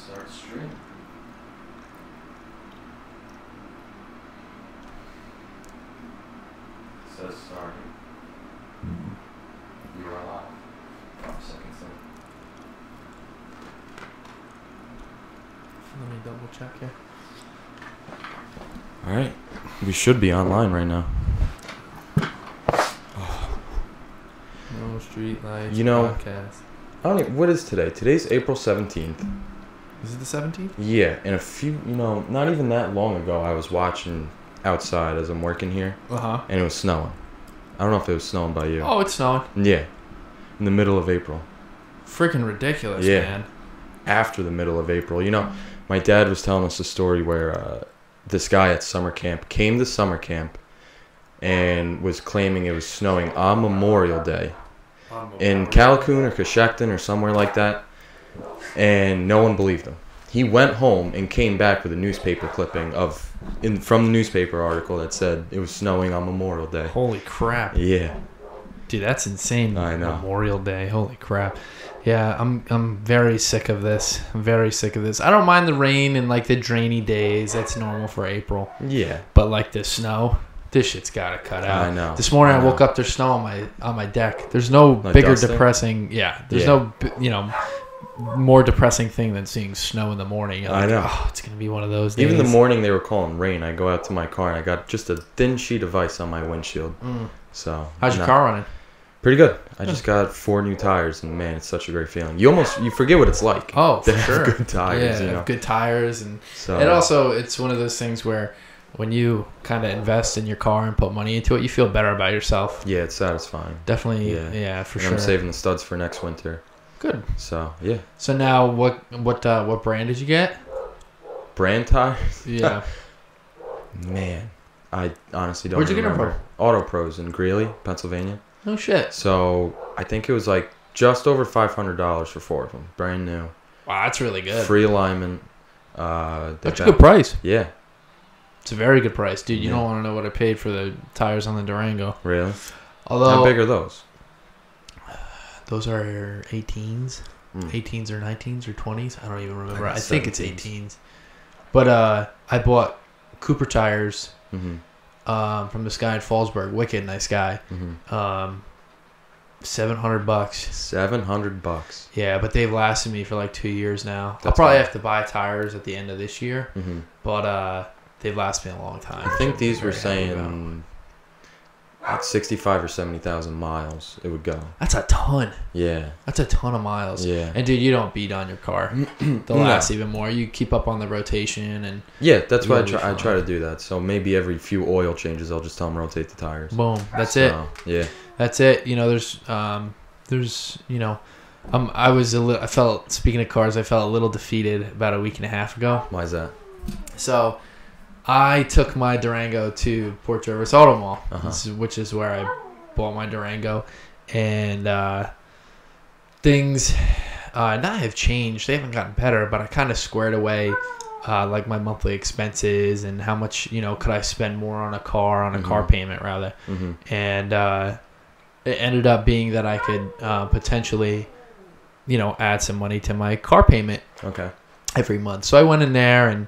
Start stream. It says starting. You are live. 5 seconds in. Let me double check here. Alright. We should be online right now. No Street Lights You know- Podcast. I don't even, what is today? Today's April 17th. Is it the 17th? Yeah, and a few, not even that long ago, I was watching outside as I'm working here, Uh-huh. and it was snowing. I don't know if it was snowing by you. Oh, it's snowing. Yeah. In the middle of April. Freaking ridiculous, Yeah. man. After the middle of April. My dad was telling us a story where this guy at summer camp came to summer camp and was claiming it was snowing on Memorial Day in Calhoun or Coshocton or somewhere like that, and no one believed him. He went home and came back with a newspaper clipping from the newspaper article that said it was snowing on Memorial Day. Holy crap. Yeah. Dude, that's insane. I know. Memorial Day. Holy crap. Yeah, I'm very sick of this. I'm very sick of this. I don't mind the rain and like the drainy days. That's normal for April. Yeah. But like the snow, this shit's gotta cut out. I know. This morning I I know. woke up, there's snow on my deck. There's no Like bigger dusting? depressing. Yeah. There's Yeah. no more depressing thing than seeing snow in the morning. You're like, I know. Oh, it's gonna be one of those days. Even the morning they were calling rain, I go out to my car and I got just a thin sheet of ice on my windshield. So How's your car running? Pretty good. I just got 4 new tires, and man, it's such a great feeling. You forget what it's like. Oh, to for have sure. good tires. Yeah, good tires, and So it's one of those things where when you kind of invest in your car and put money into it, you feel better about yourself. yeah, it's satisfying. Definitely, Yeah. yeah, for And sure. I'm saving the studs for next winter. Good. So yeah, So now, what brand did you get? brand tires. Yeah. Man, I honestly don't. Where'd you get them remember. Auto Pros in Greeley, Pennsylvania. No shit. So I think it was like just over $500 for 4 of them, brand new, Wow, that's really good. free alignment. That's a good price. Yeah, It's a very good price, dude. You Yeah. don't want to know what I paid for the tires on the Durango. really. Although How big are those? those are 18s, Mm. 18s or 19s or 20s. I don't even remember. I I got think it's 17s. 18s. But I bought Cooper tires Mm-hmm. from this guy in Fallsburg. Wicked nice guy. Mm-hmm. $700. $700. Yeah, but they've lasted me for like 2 years now. I'll That's probably fine. have to buy tires at the end of this year, Mm-hmm. but they've lasted me a long time. I think these were Very happy about. saying like 65 or 70,000 miles it would go. That's a ton. Yeah. That's a ton of miles. Yeah. And dude, you don't beat on your car. They'll No. last even more. You keep up on the rotation and Yeah, that's why You'll be I try fine. to do that. So maybe every few oil changes, I'll just tell them rotate the tires. boom. That's it. So, yeah. That's it. There's I felt, speaking of cars, I felt a little defeated about a week and a half ago. Why is that? So I took my Durango to Port Jervis Auto Mall, Uh-huh. which is where I bought my Durango, and things not have changed. They haven't gotten better, but I kind of squared away like my monthly expenses and how much could I spend more on a car, on a car payment rather, Mm-hmm. and it ended up being that I could potentially add some money to my car payment Okay. every month. So I went in there and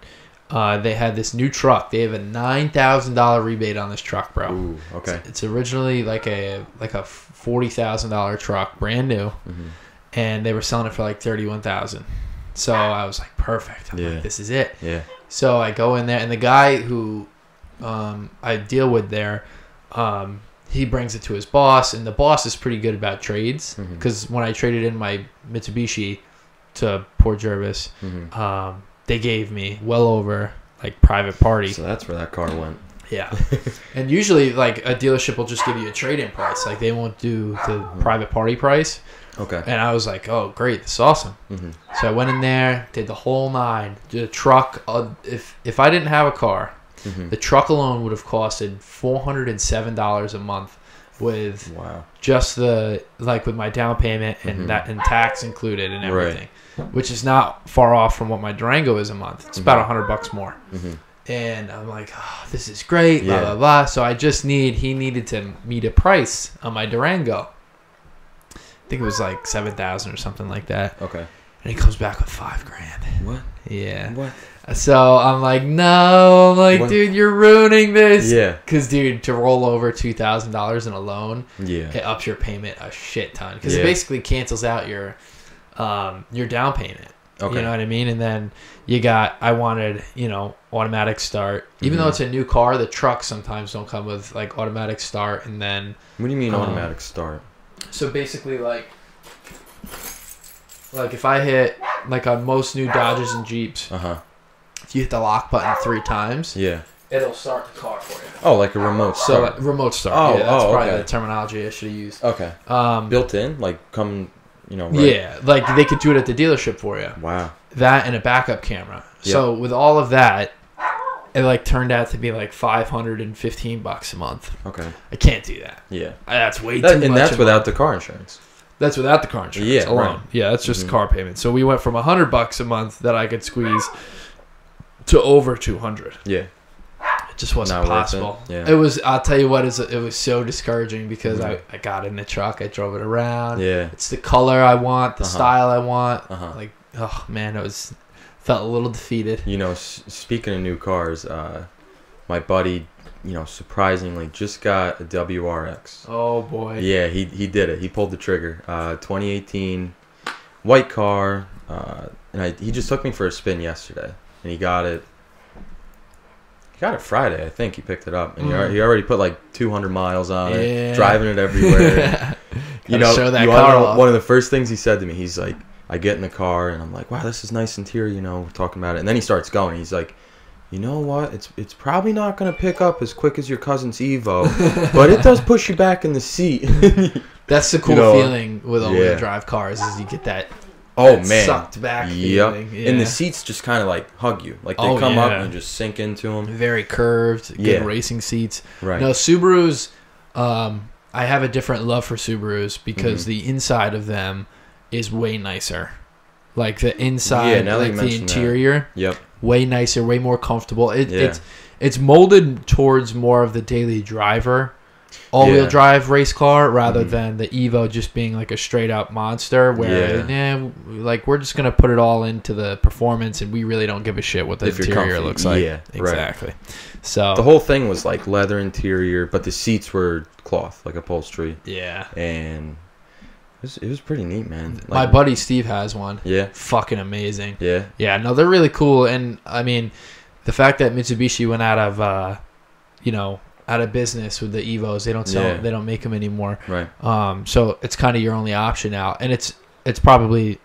they had this new truck. They have a $9,000 rebate on this truck, bro. Ooh, okay. It's originally like a $40,000 truck, brand new, Mm-hmm. and they were selling it for like $31,000. So I was like, perfect. I'm Yeah. like, this is it. Yeah. So I go in there, and the guy who I deal with there, he brings it to his boss, and the boss is pretty good about trades Mhm. because when I traded in my Mitsubishi to Port Jervis, Mm-hmm. they gave me well over like private party. So that's where that car went. Yeah. And usually like a dealership will just give you a trade-in price. Like they won't do the private party price. Okay. And I was like, oh, great. This is awesome. Mm-hmm. So I went in there, did the whole 9. The truck, if I didn't have a car, Mm-hmm. the truck alone would have costed $407 a month with Wow. just with my down payment and Mhm. that and tax included and Right. everything, which is not far off from what my Durango is a month. It's about $100 more. Mm-hmm. And I'm like, oh, this is great, blah, Yeah. blah, blah. So he needed to meet a price on my Durango. I think it was like $7,000 or something like that. Okay. And he comes back with $5,000. What? Yeah. What? So I'm like, no. I'm like, What? dude, you're ruining this. Yeah. Because, dude, to roll over $2,000 in a loan, Yeah. it ups your payment a shit ton. Because Yeah. it basically cancels out your down payment. Okay. You know what I mean? And then I wanted, automatic start. Even though it's a new car, the trucks sometimes don't come with, like, automatic start. And then... What do you mean automatic start? So basically, like if I hit, like on most new Dodges and Jeeps, if you hit the lock button 3 times, Yeah. it'll start the car for you. Oh, like a remote So start. like, remote start. Oh, Yeah, that's probably okay. the terminology I should have used. Okay. Built in? Like, come, right? Yeah, like they could do it at the dealership for you. Wow. That and a backup camera. Yep. So with all of that, it like turned out to be like $515 a month. Okay. I can't do that. Yeah. That's way too much. And that's without the car insurance. That's without the car insurance Yeah, alone. right. Yeah, that's just car payment. So we went from $100 a month that I could squeeze to over $200. Yeah. It just wasn't Not worth possible. it. Yeah. It was. I'll tell you what. It was so discouraging because I got in the truck. I drove it around. Yeah. It's the color I want, the style I want. Uh-huh. Like, oh man, felt a little defeated. Speaking of new cars, my buddy, surprisingly just got a WRX. Oh boy. Yeah, he did it. He pulled the trigger. 2018 white car, and he just took me for a spin yesterday, and he got it. He got it Friday, I think. He picked it up, and he already put like 200 miles on it, driving it everywhere. Show that you car know, off. one of the first things he said to me, he's like, I get in the car and I'm like, wow, this is nice interior, we're talking about it, and then he starts going. He's like, you know what? It's probably not gonna pick up as quick as your cousin's Evo, but it does push you back in the seat. That's the cool feeling with all-wheel drive cars is you get that. Man, sucked back feeling. Yeah. And the seats just kind of like hug you, like they come up and just sink into them. Very curved, good racing seats. Right. No, Subarus. I have a different love for Subarus because the inside of them is way nicer. Like the inside, like the interior. Yep. Way nicer, way more comfortable. It's molded towards more of the daily driver, all-wheel drive race car rather than the Evo just being like a straight-up monster where, like we're just going to put it all into the performance and we really don't give a shit what the interior looks like. Yeah, exactly. Right. So the whole thing was like leather interior, but the seats were cloth, like upholstery. Yeah. And it was pretty neat, man. Like, my buddy Steve has one. Yeah. Fucking amazing. Yeah. Yeah, no, they're really cool. And, I mean, the fact that Mitsubishi went out of, out of business with the Evos, they don't sell, they don't make them anymore. Right. So it's kind of your only option out. And it's probably,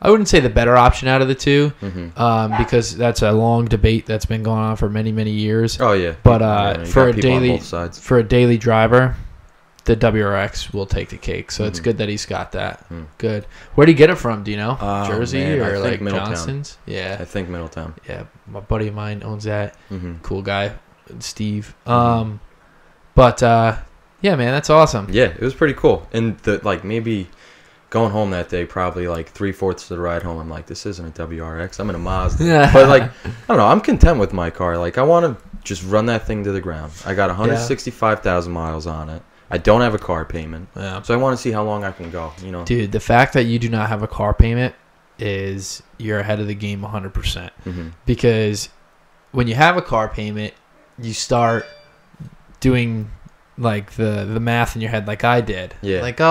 I wouldn't say the better option out of the two, because that's a long debate that's been going on for many, many years. Oh, yeah. But for a daily driver, the WRX will take the cake. So it's good that he's got that. Good. Where do you get it from? Do you know? Jersey or like Johnston's? Yeah. I think Middletown. Yeah. My buddy of mine owns that. Cool guy, Steve. But yeah, man, that's awesome. Yeah, it was pretty cool. And maybe going home that day, probably like 3/4 of the ride home, I'm like, this isn't a WRX. I'm in a Mazda. But I don't know. I'm content with my car. Like, I want to just run that thing to the ground. I got 165,000 miles on it. I don't have a car payment. Yeah. So I want to see how long I can go, Dude, the fact that you do not have a car payment is you're ahead of the game 100%. Because when you have a car payment, you start doing like the math in your head like I did. Yeah. Like,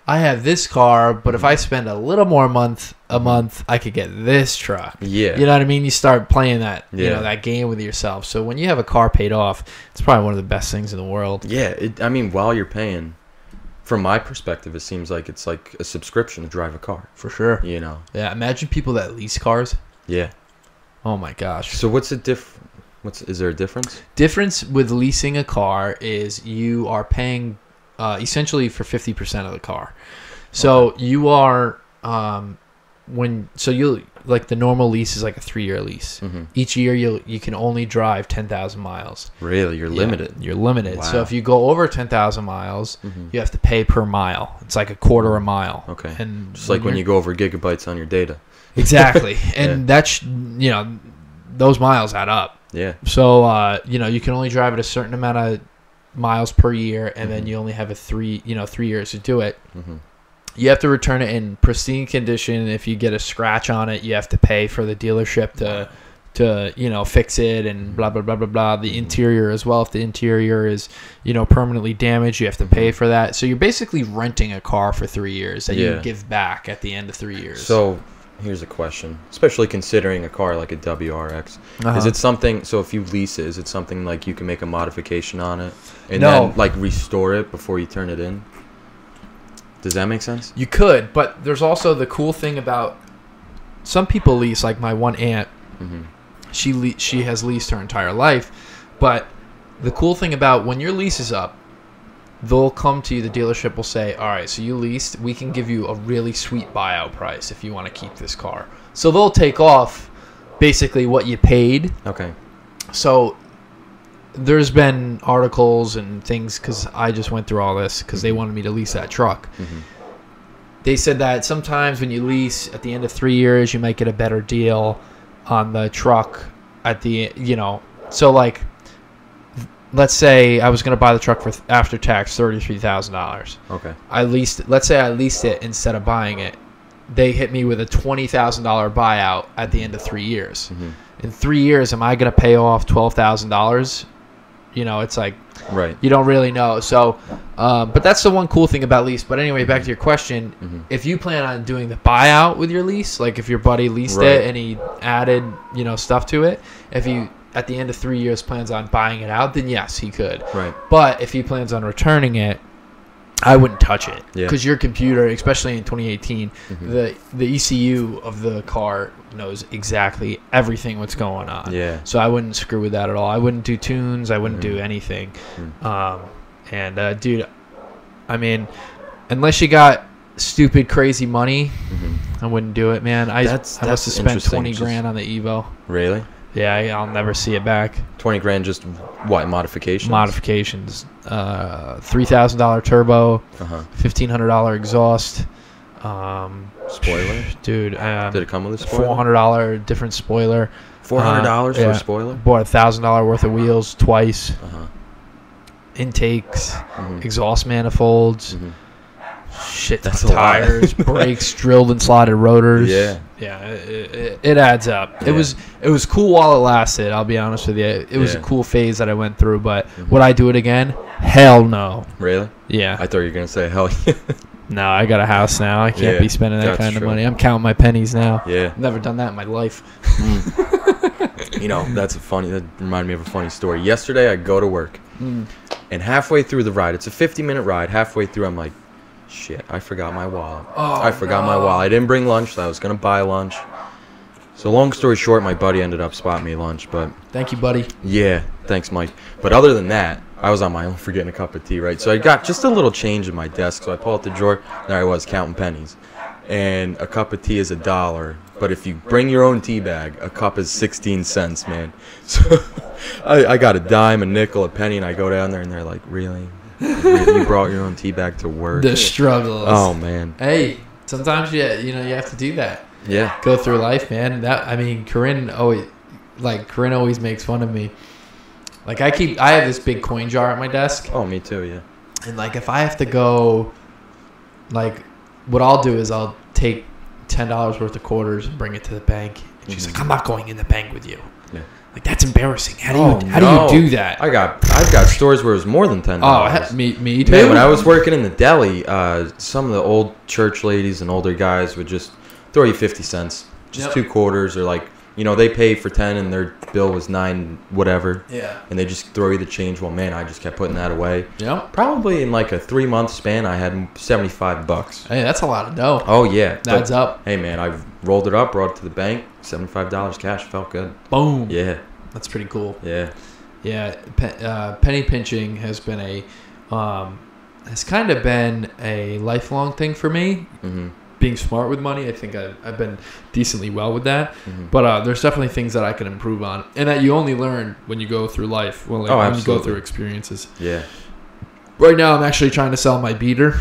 I have this car, but if I spend a little more a month, I could get this truck. Yeah. You know what I mean? You start playing that, that game with yourself. So when you have a car paid off, it's probably one of the best things in the world. Yeah. While you're paying, from my perspective, it seems like it's like a subscription to drive a car. For sure. Yeah. Imagine people that lease cars. Yeah. Oh my gosh. So what's the is there a difference? Difference with leasing a car is you are paying essentially for 50% of the car. So you are you'll like the normal lease is like a 3-year lease. Each year you can only drive 10,000 miles. Really? You're limited. You're limited. Wow. So if you go over 10,000 miles, you have to pay per mile. It's like a quarter a mile. Okay. And just like when you go over gigabytes on your data. Exactly. And that's those miles add up. Yeah. So you can only drive it a certain amount of miles per year, and then you only have 3 years to do it. You have to return it in pristine condition. If you get a scratch on it, you have to pay for the dealership to fix it and blah, blah, blah, blah, blah. The interior as well. If the interior is, permanently damaged, you have to pay for that. So you're basically renting a car for 3 years that you give back at the end of 3 years. So here's a question, especially considering a car like a WRX. Is it something, so if you lease it, is it something like you can make a modification on it and then like restore it before you turn it in? Does that make sense? You could, but there's also the cool thing about some people lease, like my one aunt. She has leased her entire life, but the cool thing about when your lease is up, they'll come to you, the dealership will say, all right, so you leased, we can give you a really sweet buyout price if you want to keep this car. So they'll take off basically what you paid. Okay. So there's been articles and things, because I just went through all this because they wanted me to lease that truck. They said that sometimes when you lease at the end of 3 years, you might get a better deal on the truck at the, so like, let's say I was going to buy the truck for after tax $33,000. Okay. Let's say I leased it instead of buying it. They hit me with a $20,000 buyout at the end of 3 years. In 3 years, am I going to pay off $12,000? It's like, right. You don't really know. So, but that's the one cool thing about lease. But anyway, back to your question. If you plan on doing the buyout with your lease, like if your buddy leased it and he added, stuff to it, if you at the end of 3 years plans on buying it out, then yes, he could. Right. But if he plans on returning it, I wouldn't touch it, Yeah. because your computer, especially in 2018, the ECU of the car knows exactly everything what's going on. Yeah. So I wouldn't screw with that at all. I wouldn't do tunes. I wouldn't do anything. Dude, I mean, unless you got stupid, crazy money, I wouldn't do it, man. I must have spent 20 grand on the Evo. Really? Yeah, I'll never see it back. 20 grand just what, modifications? Modifications. $3,000 turbo, $1,500 exhaust. Spoiler? Dude. Did it come with a spoiler? $400 different spoiler. $400 for a spoiler? Bought $1,000 worth of wheels twice. Intakes, exhaust manifolds. Shit, that's tires, brakes, drilled and slotted rotors. Yeah. It adds up. Yeah. It was cool while it lasted. I'll be honest with you. It was a cool phase that I went through. But would I do it again? Hell no. Really? Yeah. I thought you were gonna say hell yeah. No, I got a house now. I can't be spending that kind of money. I'm counting my pennies now. Yeah. I've never done that in my life. That reminded me of a funny story. Yesterday I go to work, and halfway through the ride, it's a 50-minute ride. Halfway through, I'm like, shit, I forgot my wallet. I forgot my wallet. I didn't bring lunch, so I was going to buy lunch. So long story short, my buddy ended up spotting me lunch. But thank you, buddy. Yeah, thanks, Mike. But other than that, I was on my own for getting a cup of tea, right? So I got just a little change in my desk. So I pull out the drawer. There I was counting pennies. And a cup of tea is $1. But if you bring your own tea bag, a cup is 16 cents, man. So I got a dime, a nickel, a penny, and I go down there, and they're like, really? You brought your own tea bag to work? The struggles. Oh, man. Hey, sometimes you have to do that. Yeah. Go through life, man. Corinne always makes fun of me. Like I have this big coin jar at my desk. Oh, me too, yeah. And like if I have to go, like what I'll do is I'll take $10 worth of quarters and bring it to the bank. And she's like, I'm not going in the bank with you. Yeah. Like that's embarrassing. How do you do that? I've got stores where it was more than $10. Oh, me too. Man, when I was working in the deli, some of the old church ladies and older guys would just throw you 50 cents, just 2 quarters, or like, they pay for 10 and their bill was 9 whatever. Yeah. And they just throw you the change. Well, man, I just kept putting that away. Yeah. Probably in like a 3-month span, I had $75. Hey, that's a lot of dough. Oh yeah, adds up. Hey man, I rolled it up, brought it to the bank, $75 cash, felt good. Boom. Yeah. That's pretty cool. Yeah. Yeah. Penny pinching has been has kind of been a lifelong thing for me. Mm-hmm. Being smart with money, I think I've been decently well with that. Mm-hmm. But there's definitely things that I can improve on, and that you only learn when you go through life. When you go through experiences. Yeah. Right now, I'm actually trying to sell my beater,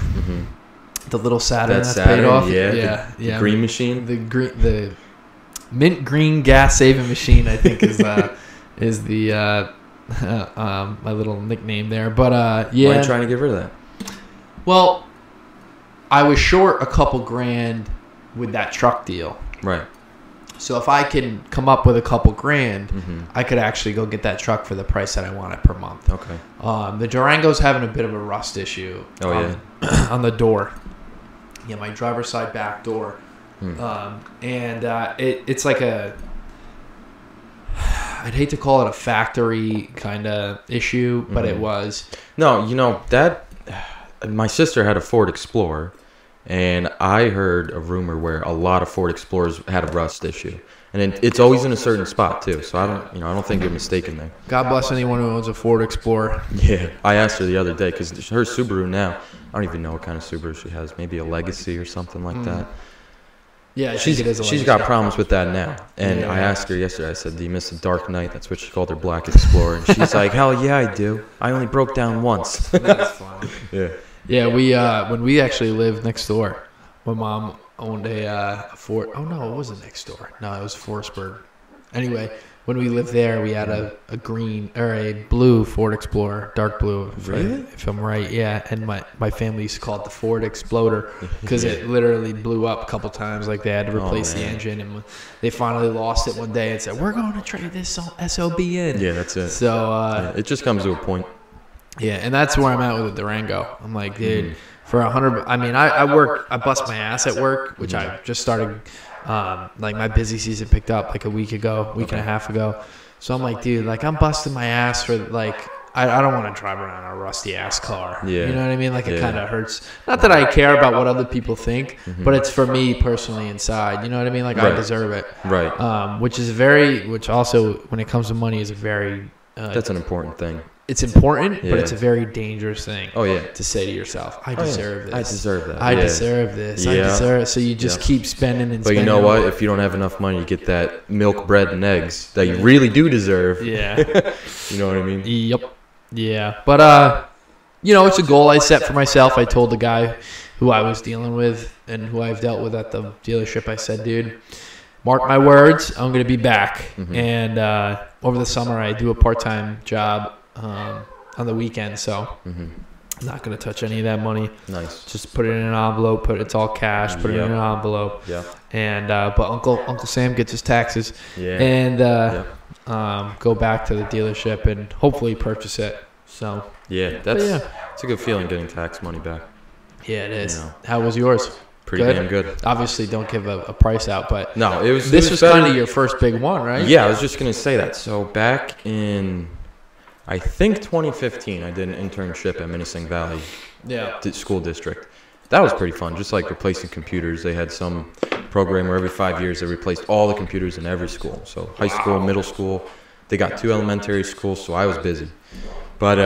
the little Saturn that's paid off. Yeah. The green machine. The mint green gas saving machine, I think is the my little nickname there. But yeah. Why are you trying to get rid of that? Well, I was short a couple grand with that truck deal. Right. So if I can come up with a couple grand, I could actually go get that truck for the price that I want it per month. Okay. The Durango's having a bit of a rust issue. On the door. Yeah, my driver's side back door. It's like I'd hate to call it a factory kind of issue, but it was. No, that my sister had a Ford Explorer, and I heard a rumor where a lot of Ford Explorers had a rust issue, and it's always in a certain spot too. So I don't think you're mistaken there. God bless anyone who owns a Ford Explorer. Yeah, I asked her the other day because her Subaru now, I don't even know what kind of Subaru she has. Maybe a Legacy or something like that. Yeah, she's got problems with that now. And I asked her yesterday, I said, do you miss the Dark Knight? That's what she called her Black Explorer. And she's like, hell yeah, I do. I only broke down once. That's fun. Yeah. Yeah, we when we actually lived next door, my mom owned a Ford. Oh, no, it wasn't next door. No, it was Forestburg. Anyway, when we lived there, we had a green or a blue Ford Explorer, dark blue. If I'm right, yeah. And my family used to call it the Ford Exploder because it literally blew up a couple times. Like they had to replace the engine, and they finally lost it one day and said, "We're going to trade this SOB in." Yeah, that's it. So it just comes to a point. Yeah, and that's where I'm at with the Durango. I'm like, dude, for $100. I mean, I bust my ass at work, which I just started. Like my busy season picked up like a week and a half ago. So I'm like, dude, like I'm busting my ass for like I don't want to drive around a rusty ass car. Yeah. You know what I mean? Like it kind of hurts. Not that I care about what other people think, but it's for me personally inside. You know what I mean? Like I deserve it. Right. Which also when it comes to money is a very that's an important thing. It's important, but it's a very dangerous thing. Oh yeah. To say to yourself, I deserve this. I deserve that. I deserve this. I deserve it. So you just keep spending and spending. But you know what? If you don't have enough money to get that milk, bread, and eggs that you really do deserve. Yeah. You know what I mean? Yep. Yeah. But it's a goal I set for myself. I told the guy who I was dealing with and who I've dealt with at the dealership, I said, dude, mark my words, I'm going to be back. And over the summer, I do a part-time job on the weekend, so I'm not going to touch any of that money. Nice. Just put it in an envelope. It's all cash. Put it in an envelope. Yeah. And but Uncle Sam gets his taxes. Yeah. And go back to the dealership and hopefully purchase it. So it's a good feeling getting tax money back. Yeah, it is. How was yours? Pretty damn good. Obviously, don't give a price out, but no, this was kind of your first big one, right? Yeah, I was just gonna say that. So back in, I think 2015, I did an internship at Menacing Valley School District. That was pretty fun, just like replacing computers. They had some program where every 5 years they replaced all the computers in every school. So high school, middle school. They got 2 elementary schools, so I was busy. But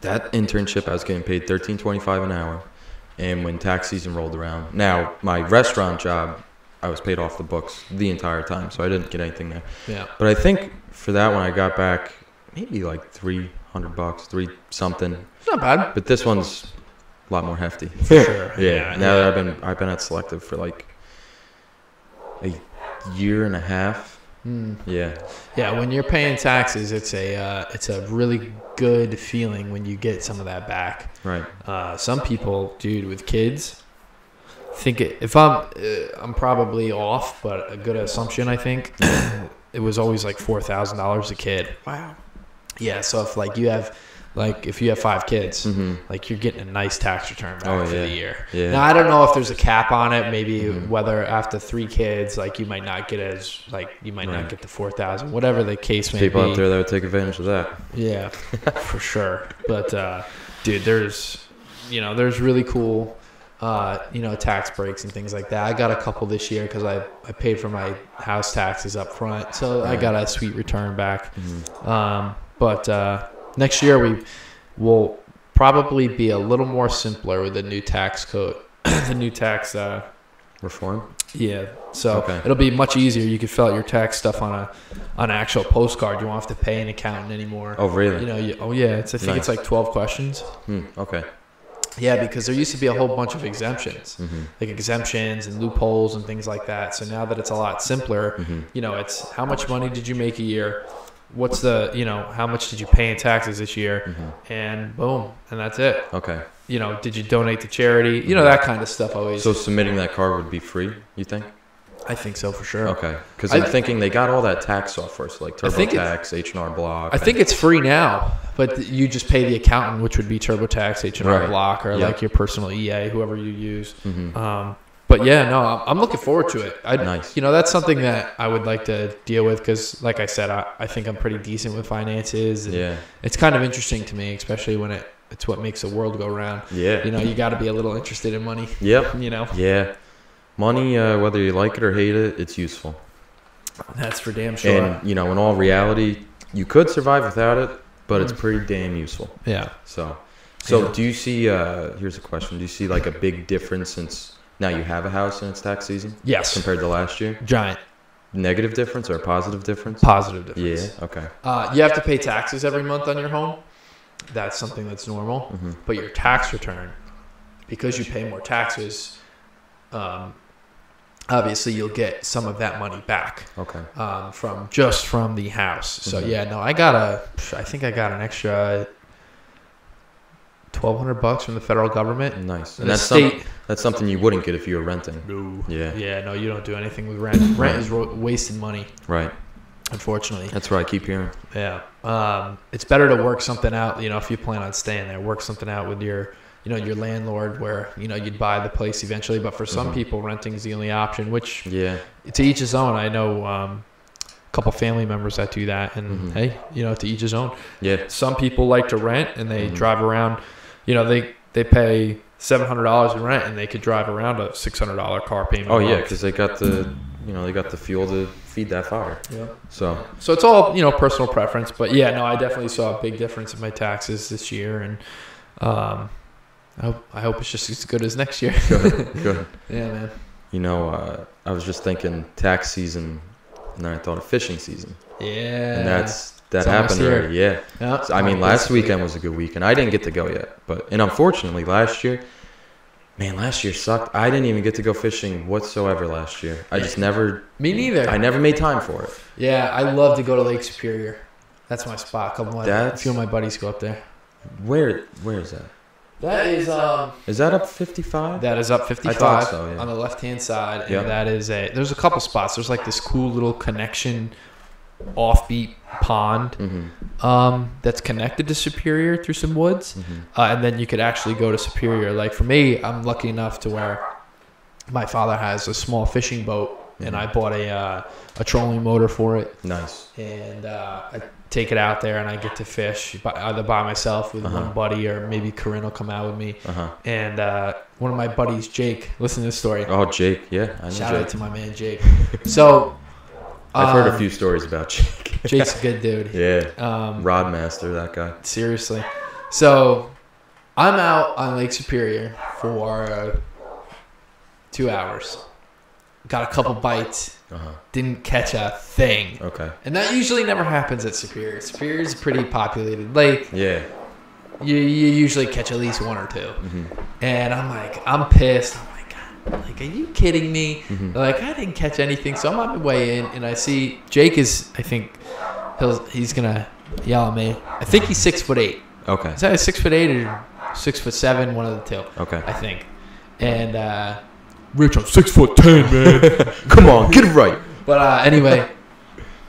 that internship, I was getting paid $13.25 an hour. And when tax season rolled around, now my restaurant job, I was paid off the books the entire time, so I didn't get anything there. Yeah. But I think for that one, I got back maybe like $300, $3 something. Not bad. But this one's a lot more hefty. For sure. Yeah. Now that I've been at Selective for like a year and a half. Yeah. Yeah. When you're paying taxes, it's a really good feeling when you get some of that back. Right. Some people, dude, with kids, think if I'm probably off, but a good assumption, I think, it was always like $4,000 a kid. Wow. Yeah. So if you have 5 kids, like you're getting a nice tax return back for the year. Yeah. Now I don't know if there's a cap on it. Maybe whether after 3 kids, like you might not get not get the 4,000, whatever the case may be. People out there that would take advantage of that. Yeah, for sure. But dude, there's really cool, tax breaks and things like that. I got a couple this year because I paid for my house taxes up front, so I got a sweet return back. But next year we will probably be a little more simpler with the new tax code, the new tax reform. Yeah, so it'll be much easier. You can fill out your tax stuff on an actual postcard. You won't have to pay an accountant anymore. Oh, really? I think it's like 12 questions. Okay. Yeah, because there used to be a whole bunch of exemptions, like exemptions and loopholes and things like that. So now that it's a lot simpler, it's how much money did you make a year? what's the, how much did you pay in taxes this year? Mm-hmm. And boom, and that's it. Okay. Did you donate to charity? That kind of stuff always. So submitting that card would be free, you think? I think so for sure. Okay. Because I'm thinking they got all that tax software, so like TurboTax, H&R Block. I think it's free now, but you just pay the accountant, which would be TurboTax, H&R Block, or like your personal EA, whoever you use. Mm-hmm. But yeah, no, I'm looking forward to it. Nice. That's something that I would like to deal with because, like I said, I think I'm pretty decent with finances. And it's kind of interesting to me, especially when it's what makes the world go round. Yeah. You got to be a little interested in money. Yep. Yeah. Money, whether you like it or hate it, it's useful. That's for damn sure. And, in all reality, you could survive without it, but it's pretty damn useful. Yeah. So do you see, here's a question, do you see like a big difference since now you have a house and it's tax season? Yes. Compared to last year? Giant. Negative difference or a positive difference? Positive difference. Yeah, okay. You have to pay taxes every month on your home. That's something that's normal. Mm-hmm. But your tax return, because you pay more taxes, obviously you'll get some of that money back. Okay. From the house. So I think I got an extra $1,200 from the federal government. Nice. And that's something you wouldn't get if you were renting. No. Yeah. Yeah, no, you don't do anything with rent. Rent is wasted money. Right. Unfortunately. That's what I keep hearing. Yeah. It's better to work something out, if you plan on staying there, work something out with your landlord where, you'd buy the place eventually. But for some people, renting is the only option, which to each his own. I know a couple family members that do that. And hey, to each his own. Yeah. Some people like to rent and they drive around, they pay $700 in rent and they could drive around a $600 car payment. Oh, yeah, because they got the, they got the fuel to feed that fire. Yeah. So it's all, personal preference. But yeah, no, I definitely saw a big difference in my taxes this year. And, I hope it's just as good as next year. Good. Yeah, man. I was just thinking tax season, and then I thought of fishing season. Yeah. And that happened already. Yeah. So, last weekend was a good weekend. I didn't get to go yet, and unfortunately last year sucked. I didn't even get to go fishing whatsoever last year. I just never. Me neither. I never made time for it. Yeah, I love to go to Lake Superior. That's my spot. A few of my buddies go up there. Where is that? That is Is that up 55? That is up 55 I thought so, yeah. On the left-hand side. And that is there's a couple spots. There's like this cool little connection offbeat pond that's connected to Superior through some woods. And then you could actually go to Superior. Like for me, I'm lucky enough to where my father has a small fishing boat and I bought a trolling motor for it. Nice. And I take it out there and I get to fish either by myself with one buddy or maybe Corinne will come out with me. And one of my buddies, Jake, listen to this story. Oh, Jake, yeah. I know Shout Jake. out to my man, Jake. So I've heard a few stories about Jake. Jake's a good dude. Yeah. Rodmaster, that guy. Seriously. So I'm out on Lake Superior for 2 hours. Got a couple bites. Didn't catch a thing. Okay. And that usually never happens at Superior. Superior is a pretty populated lake. Yeah. You usually catch at least one or two. And I'm pissed. I'm like, God, like, are you kidding me? Like, I didn't catch anything. So I'm on my way in, and I see Jake is, I think, he's going to yell at me. I think he's 6'8". Okay. Is that 6'8" or 6'7", one of the two. Okay. I think. And, Rich, I'm 6'10", man. Come on, get it right. But anyway,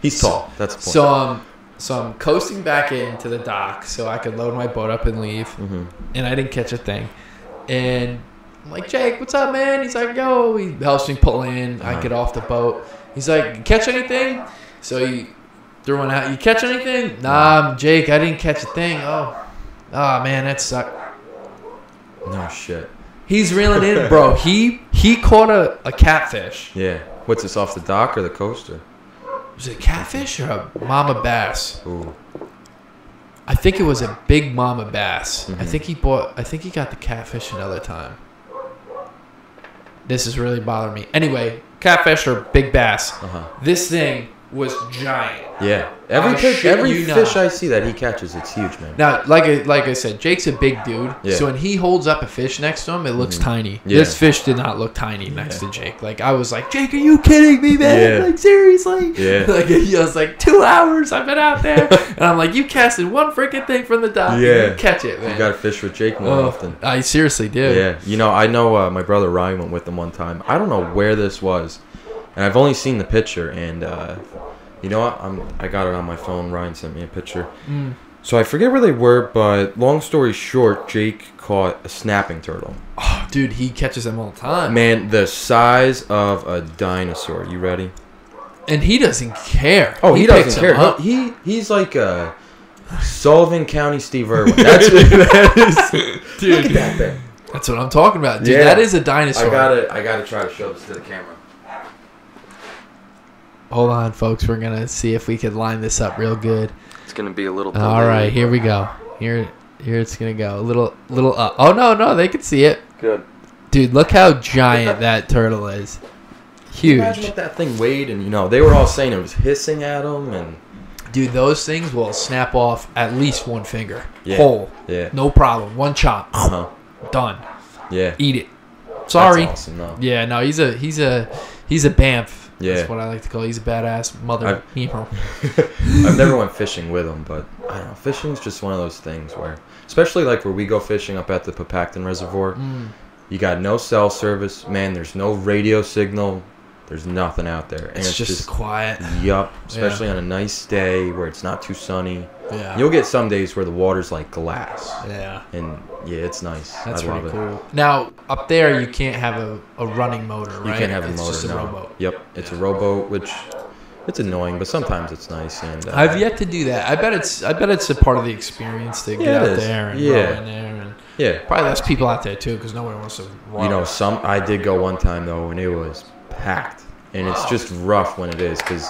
he's tall. That's the point. So I'm coasting back into the dock so I could load my boat up and leave. And I didn't catch a thing. And I'm like, Jake, what's up, man? He's like, yo. He helps me pull in. I get off the boat. He's like, you catch anything? So he threw one out. You catch anything? Nah, Jake, I didn't catch a thing. Oh man, that sucked. No shit. He's reeling in, bro. He caught a catfish. Yeah. What's this, off the dock or the coaster? Was it a catfish or a mama bass? Ooh. I think it was a big mama bass. I think he got the catfish another time. This is really bothering me. Anyway, catfish or big bass. This thing was giant. Yeah. Every fish I see that he catches, it's huge, man. Now, like I said, Jake's a big dude. Yeah. So when he holds up a fish next to him, it looks tiny. Yeah. This fish did not look tiny next to Jake. Like, I was like, Jake, are you kidding me, man? Yeah. Like, seriously? Yeah. Like, I was like, 2 hours I've been out there. And I'm like, you casted one freaking thing from the dock. Yeah. You catch it, man. You got to fish with Jake more often. I seriously do. Yeah. You know, I know my brother Ryan went with him one time. I don't know where this was. And I've only seen the picture. And, you know what? I got it on my phone. Ryan sent me a picture. So I forget where they were, but long story short, Jake caught a snapping turtle. Oh, dude, he catches them all the time. Man, the size of a dinosaur. You ready? And he doesn't care. Oh, he doesn't care. Up. He's like a Sullivan County Steve Irwin. That's what that is. Dude, look at that thing. That's what I'm talking about, dude. Yeah. That is a dinosaur. I gotta try to show this to the camera. Hold on, folks. We're gonna see if we can line this up real good. It's gonna be a little. All right, here we go. Here it's gonna go. A little up. Oh no, they can see it. Good. Dude, look how giant that turtle is. Huge. Imagine if that thing weighed, and they were all saying it was hissing at them, and dude, those things will snap off at least one finger. Yeah. Whole. Yeah. No problem. One chop. Done. Yeah. Eat it. Sorry. That's awesome, though. Yeah, no, he's a Banff. Yeah. That's what I like to call. He's a badass mother. I've never went fishing with him, but I don't know. Fishing's just one of those things where, especially like where we go fishing up at the Papacton Reservoir, you got no cell service, man. There's no radio signal. There's nothing out there, and it's just quiet. Yup. Especially on a nice day where it's not too sunny. Yeah. You'll get some days where the water's like glass. Yeah. And yeah, it's nice. That's I love pretty it. cool. Now, up there, you can't have a running motor, right? You can't have a it's motor. just a no. rowboat. Yep, it's a rowboat, which it's annoying, but sometimes it's nice. And I've yet to do that. I bet it's a part of the experience to get out there and row in there, and probably less people out there too, because nobody wants to row. I did go one time though, and it was packed, and it's just rough when it is, because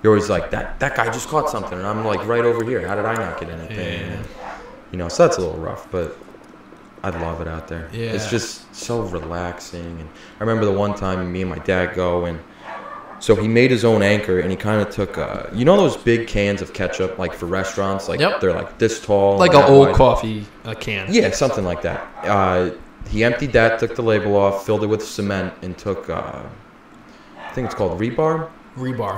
you're always like that guy just caught something, and I'm like right over here. How did I not get anything? And, so that's a little rough, but I love it out there. Yeah. It's just so relaxing. And I remember the one time me and my dad go, and so he made his own anchor, and he kind of took, those big cans of ketchup, like for restaurants, like they're like this tall, like an old coffee can. Yeah, something like that. He emptied that, took the label off, filled it with cement, and took, I think it's called rebar.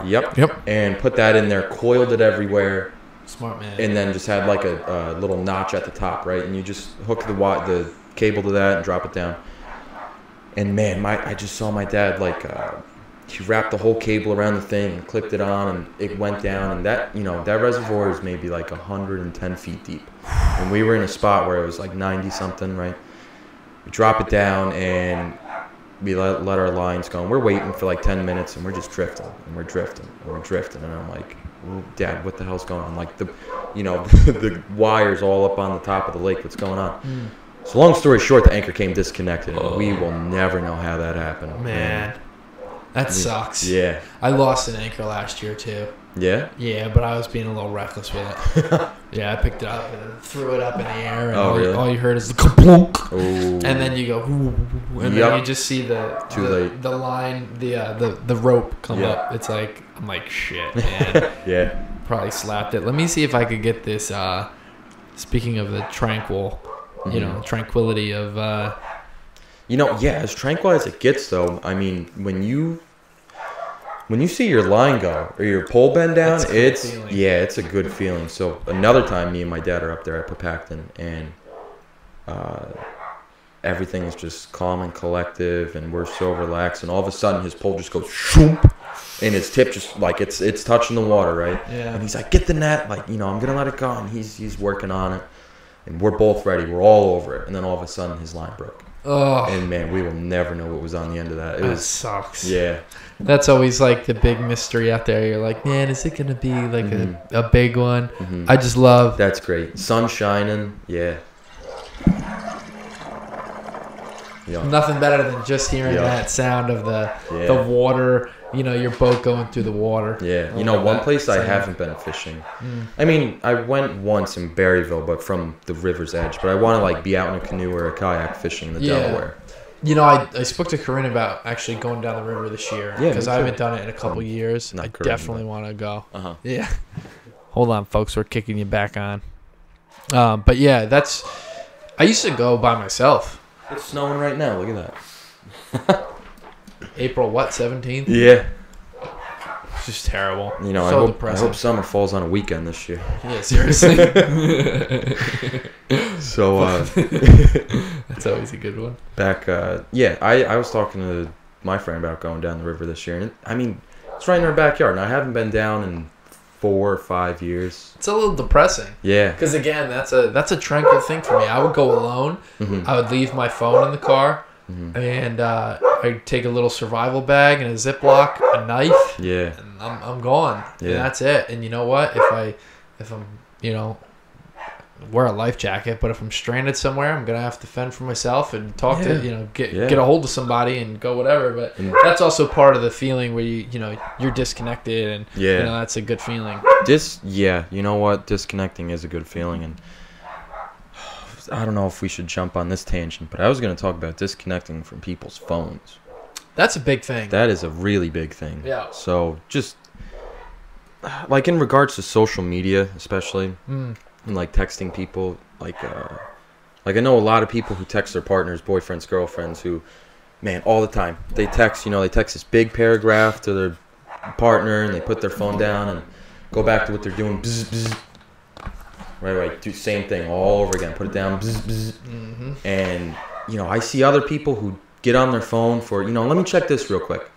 Yep. And put that in there, coiled it everywhere. Smart man. And then just had like a little notch at the top, right? And you just hook the cable to that and drop it down. And man, I just saw my dad he wrapped the whole cable around the thing and clipped it on, and it went down. And that that reservoir is maybe like 110 feet deep. And we were in a spot where it was like 90 something, right? We drop it down and we let our lines go. And we're waiting for like 10 minutes, and we're just drifting, and we're drifting, and we're drifting. And I'm like, Dad, what the hell's going on? Like the wires all up on the top of the lake. What's going on? So long story short, the anchor came disconnected, and we will never know how that happened. Man, that sucks. Yeah. I lost an anchor last year too. Yeah? Yeah, but I was being a little reckless with it. Yeah, I picked it up and threw it up in the air, and all you heard is the kaplunk. Ooh. And then you go, ooh, and then you just see the line, the rope come up. It's like, I'm like, shit, man. Yeah. Probably slapped it. Let me see if I could get this. Speaking of the tranquility of. As tranquil as it gets, though. I mean, when you see your line go or your pole bend down, it's a good feeling. So another time, me and my dad are up there at Papacton, and everything is just calm and collective, and we're so relaxed. And all of a sudden, his pole just goes shoomp, and his tip just like it's touching the water, right? Yeah. And he's like, "Get the net!" I'm gonna let it go, and he's working on it, and we're both ready. We're all over it, and then all of a sudden, his line broke. Oh. And man, we will never know what was on the end of that. That sucks. Yeah. That's always like the big mystery out there. You're like, man, is it gonna be like a big one? Mm-hmm. I just love. That's great. Sun shining. Yeah. Nothing better than just hearing that sound of the water. Your boat going through the water. Yeah. One place I haven't been fishing. I mean, I went once in Berryville, but from the river's edge. But I want to be out in a canoe or a kayak fishing the Delaware. I spoke to Corinne about actually going down the river this year because I haven't done it in a couple years. I definitely want to go. Yeah. Hold on, folks. We're kicking you back on. But yeah, I used to go by myself. It's snowing right now. Look at that. April 17th? Yeah. It's just terrible. I hope summer falls on a weekend this year. Yeah, seriously. So that's always a good one. I was talking to my friend about going down the river this year, and it's right in our backyard, and I haven't been down in 4 or 5 years. It's a little depressing. Yeah. Because again, that's a tranquil thing for me. I would go alone. Mm-hmm. I would leave my phone in the car. Mm-hmm. And I'd take a little survival bag and a Ziploc, a knife. Yeah. And I'm gone. Yeah. And that's it. And you know what? If I'm wear a life jacket, but if I'm stranded somewhere, I'm gonna have to fend for myself and talk to get a hold of somebody and go whatever. But that's also part of the feeling where you're disconnected, and that's a good feeling. You know what? Disconnecting is a good feeling, and I don't know if we should jump on this tangent, but I was gonna talk about disconnecting from people's phones. That's a big thing. That is a really big thing. Yeah. So just like in regards to social media, especially. And like texting people, like I know a lot of people who text their partners, boyfriends, girlfriends, who, man, all the time they text. They text this big paragraph to their partner, and they put their phone down and go back to what they're doing. Bzz, bzz. Right. Do the same thing all over again. Put it down. Bzz, bzz. Mm-hmm. And I see other people who get on their phone for let me check this real quick.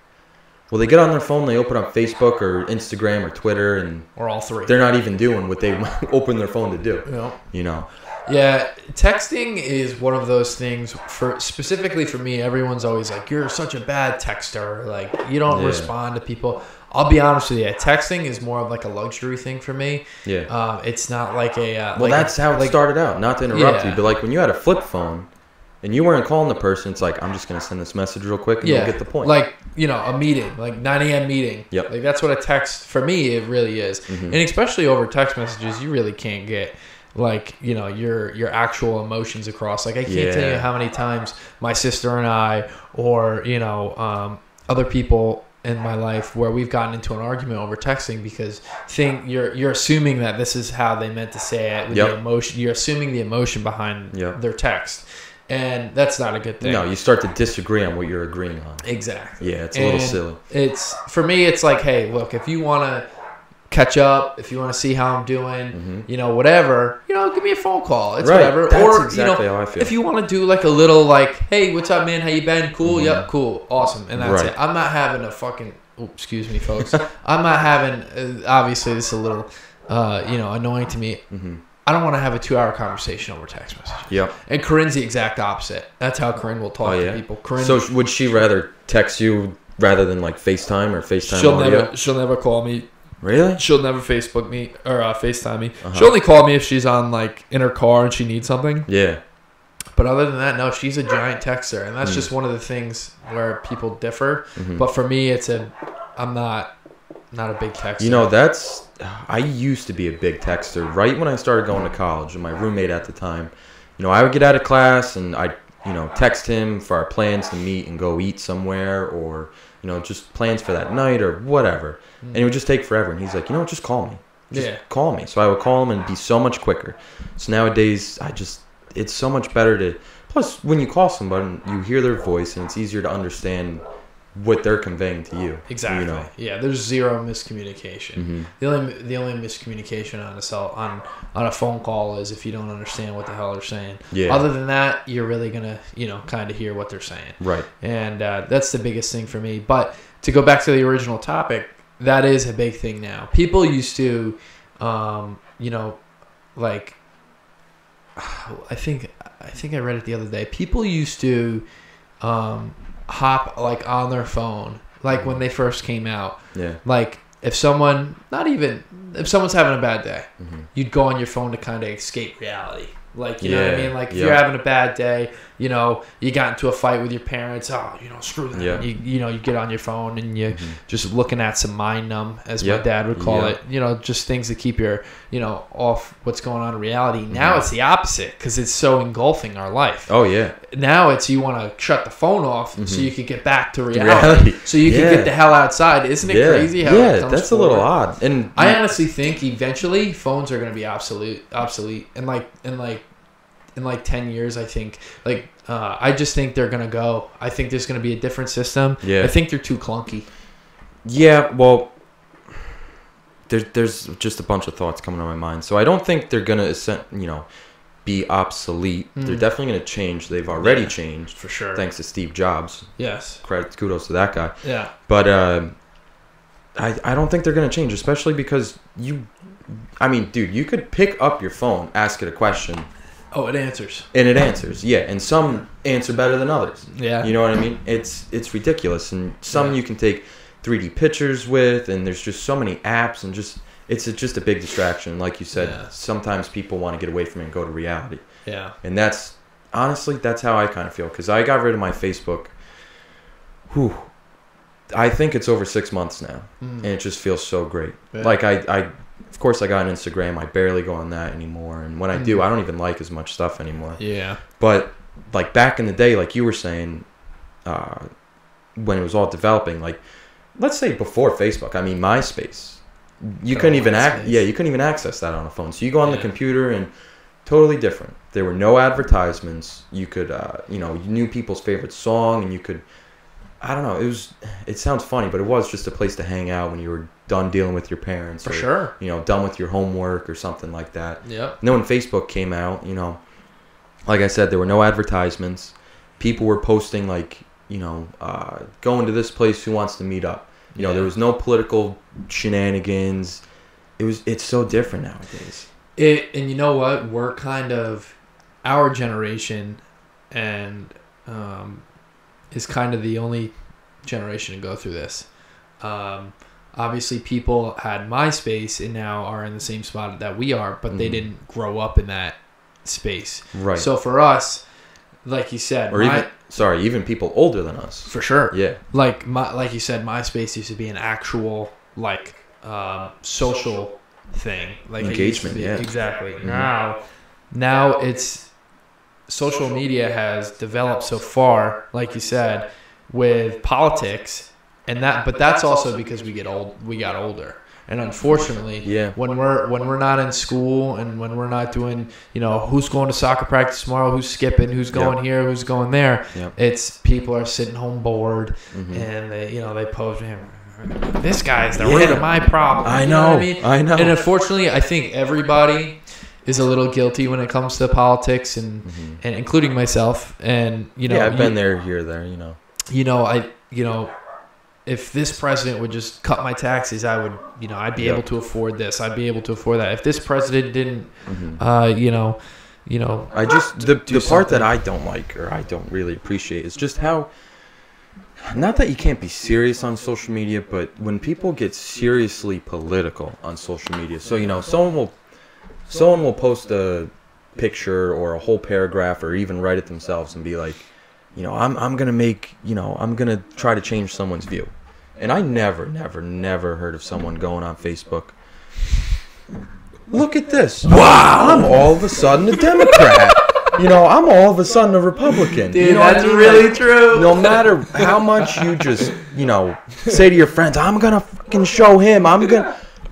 Well, they get on their phone, they open up Facebook or Instagram or Twitter, or all three. They're not even doing what they open their phone to do. Yeah, texting is one of those things. Specifically for me, everyone's always like, "You're such a bad texter. Like, you don't respond to people." I'll be honest with you. Texting is more of like a luxury thing for me. Yeah. It's not like a. That's how it started out. Not to interrupt you, but like when you had a flip phone. And you weren't calling the person. It's like, I'm just going to send this message real quick and you'll get the point. Like, a meeting, like 9 a.m. meeting. Yep. Like, that's what a text, for me, it really is. Mm-hmm. And especially over text messages, you really can't get, like, your actual emotions across. Like, I can't tell you how many times my sister and I, or, other people in my life where we've gotten into an argument over texting because you're assuming that this is how they meant to say it with the emotion. You're assuming the emotion behind their text. And that's not a good thing. No, you start to disagree on what you're agreeing on. Exactly. Yeah, it's a little silly. For me, it's like, hey, look, if you want to catch up, if you want to see how I'm doing, whatever, give me a phone call. It's whatever. That's exactly how I feel. If you want to do like a little like, hey, what's up, man? How you been? Cool. Mm-hmm. Yep. Cool. Awesome. And that's it. I'm not having a fucking, excuse me, folks. I'm not having, obviously this is a little, annoying to me. Mm-hmm. I don't want to have a 2-hour conversation over text messages. Yep. And Corinne's the exact opposite. That's how Corinne will talk to people. Corinne, so would she rather text you rather than like FaceTime or FaceTime audio? She'll never call me. Really? She'll never Facebook me or FaceTime me. Uh-huh. She'll only call me if she's on like in her car and she needs something. Yeah. But other than that, no, she's a giant texter, and that's just one of the things where people differ. Mm-hmm. But for me, I'm not a big texter. I used to be a big texter. Right when I started going to college, and my roommate at the time, I would get out of class and I'd, text him for our plans to meet and go eat somewhere, or, just plans for that night or whatever. Mm-hmm. And it would just take forever. And he's like, just call me. Just call me. So I would call him and it'd be so much quicker. So nowadays, it's so much better to, plus when you call somebody, you hear their voice and it's easier to understand what they're conveying to you. Exactly. Yeah, there's zero miscommunication. Mm-hmm. The only miscommunication on a phone call is if you don't understand what the hell they're saying. Yeah. Other than that, you're really gonna kind of hear what they're saying. Right. And that's the biggest thing for me. But to go back to the original topic, that is a big thing now. People used to, like, I think I read it the other day. People used to hop like on their phone like when they first came out. Yeah. Like if someone's having a bad day, you'd go on your phone to kind of escape reality. Like, you know what I mean? Like if you're having a bad day, you know, you got into a fight with your parents. Oh, you know, screw that. Yeah. You get on your phone and you just looking at some mind numb, as my Yep. dad would call Yeah. it. You know, just things to keep your, you know, off what's going on in reality. Now it's the opposite because it's so engulfing our life. Oh yeah. Now it's you want to shut the phone off so you can get back to reality. So you can get the hell outside. Isn't it crazy how it comes that's forward? a little odd. And I honestly think eventually phones are going to be obsolete in like 10 years. I think I just think they're going to go. I think there's going to be a different system. Yeah. I think they're too clunky. Yeah, well, there's just a bunch of thoughts coming to my mind. So I don't think they're gonna, you know, be obsolete. They're definitely gonna change. They've already changed for sure. thanks to Steve Jobs. Yes. Kudos to that guy. Yeah. But I don't think they're gonna change, especially because I mean, dude, you could pick up your phone, ask it a question. Oh, it answers. And it answers, yeah. And some answer better than others. Yeah. You know what I mean? It's ridiculous. And some you can take 3D pictures with, and there's just so many apps, and it's just a big distraction. Like you said, sometimes people want to get away from it and go to reality. Yeah. And that's how I kind of feel, because I got rid of my Facebook. I think it's over 6 months now, and it just feels so great. Yeah. Like I of course I got an Instagram. I barely go on that anymore, and when I do, I don't even like as much stuff anymore. Yeah. But like back in the day, like you were saying, when it was all developing, like let's say before Facebook, I mean MySpace, you couldn't even access that on a phone. So you go on the computer and totally different. There were no advertisements. You could you knew people's favorite song, and you could, I don't know, it sounds funny, but it was just a place to hang out when you were done dealing with your parents. For sure. You know, done with your homework or something like that. Yeah. And then when Facebook came out, you know, like I said, there were no advertisements. People were posting like, you know, going to this place, who wants to meet up? You know, there was no political shenanigans. It's so different nowadays. And you know what? We're kind of, our generation and is kind of the only generation to go through this. Obviously, people had MySpace and now are in the same spot that we are, but they didn't grow up in that space. Right. So for us, like you said, even people older than us. For sure. Yeah. Like you said, MySpace used to be an actual like social thing, like engagement. Yeah. Exactly. Mm-hmm. Now it's social media has developed so far, like you said, with politics, but that's also because we got older. And unfortunately, when we're not in school and when we're not doing, you know, who's going to soccer practice tomorrow, who's skipping, who's going here, who's going there, it's people are sitting home bored, and they post, this guy's the root of my problem. I know. I know. And unfortunately, I think everybody is a little guilty when it comes to politics, and including myself. And I've been there, here, there. If this president would just cut my taxes, I would, I'd be able to afford this. I'd be able to afford that. If this president didn't, I just the part that I don't like, or I don't really appreciate, is just how, not that you can't be serious on social media, but when people get seriously political on social media. So someone will post a picture or a whole paragraph, or even write it themselves and be like, I'm gonna try to change someone's view. And I never heard of someone going on Facebook, look at this. Wow, I'm all of a sudden a Democrat. I'm all of a sudden a Republican. Dude, that's really true. No matter how much you just, say to your friends, I'm gonna fucking show him.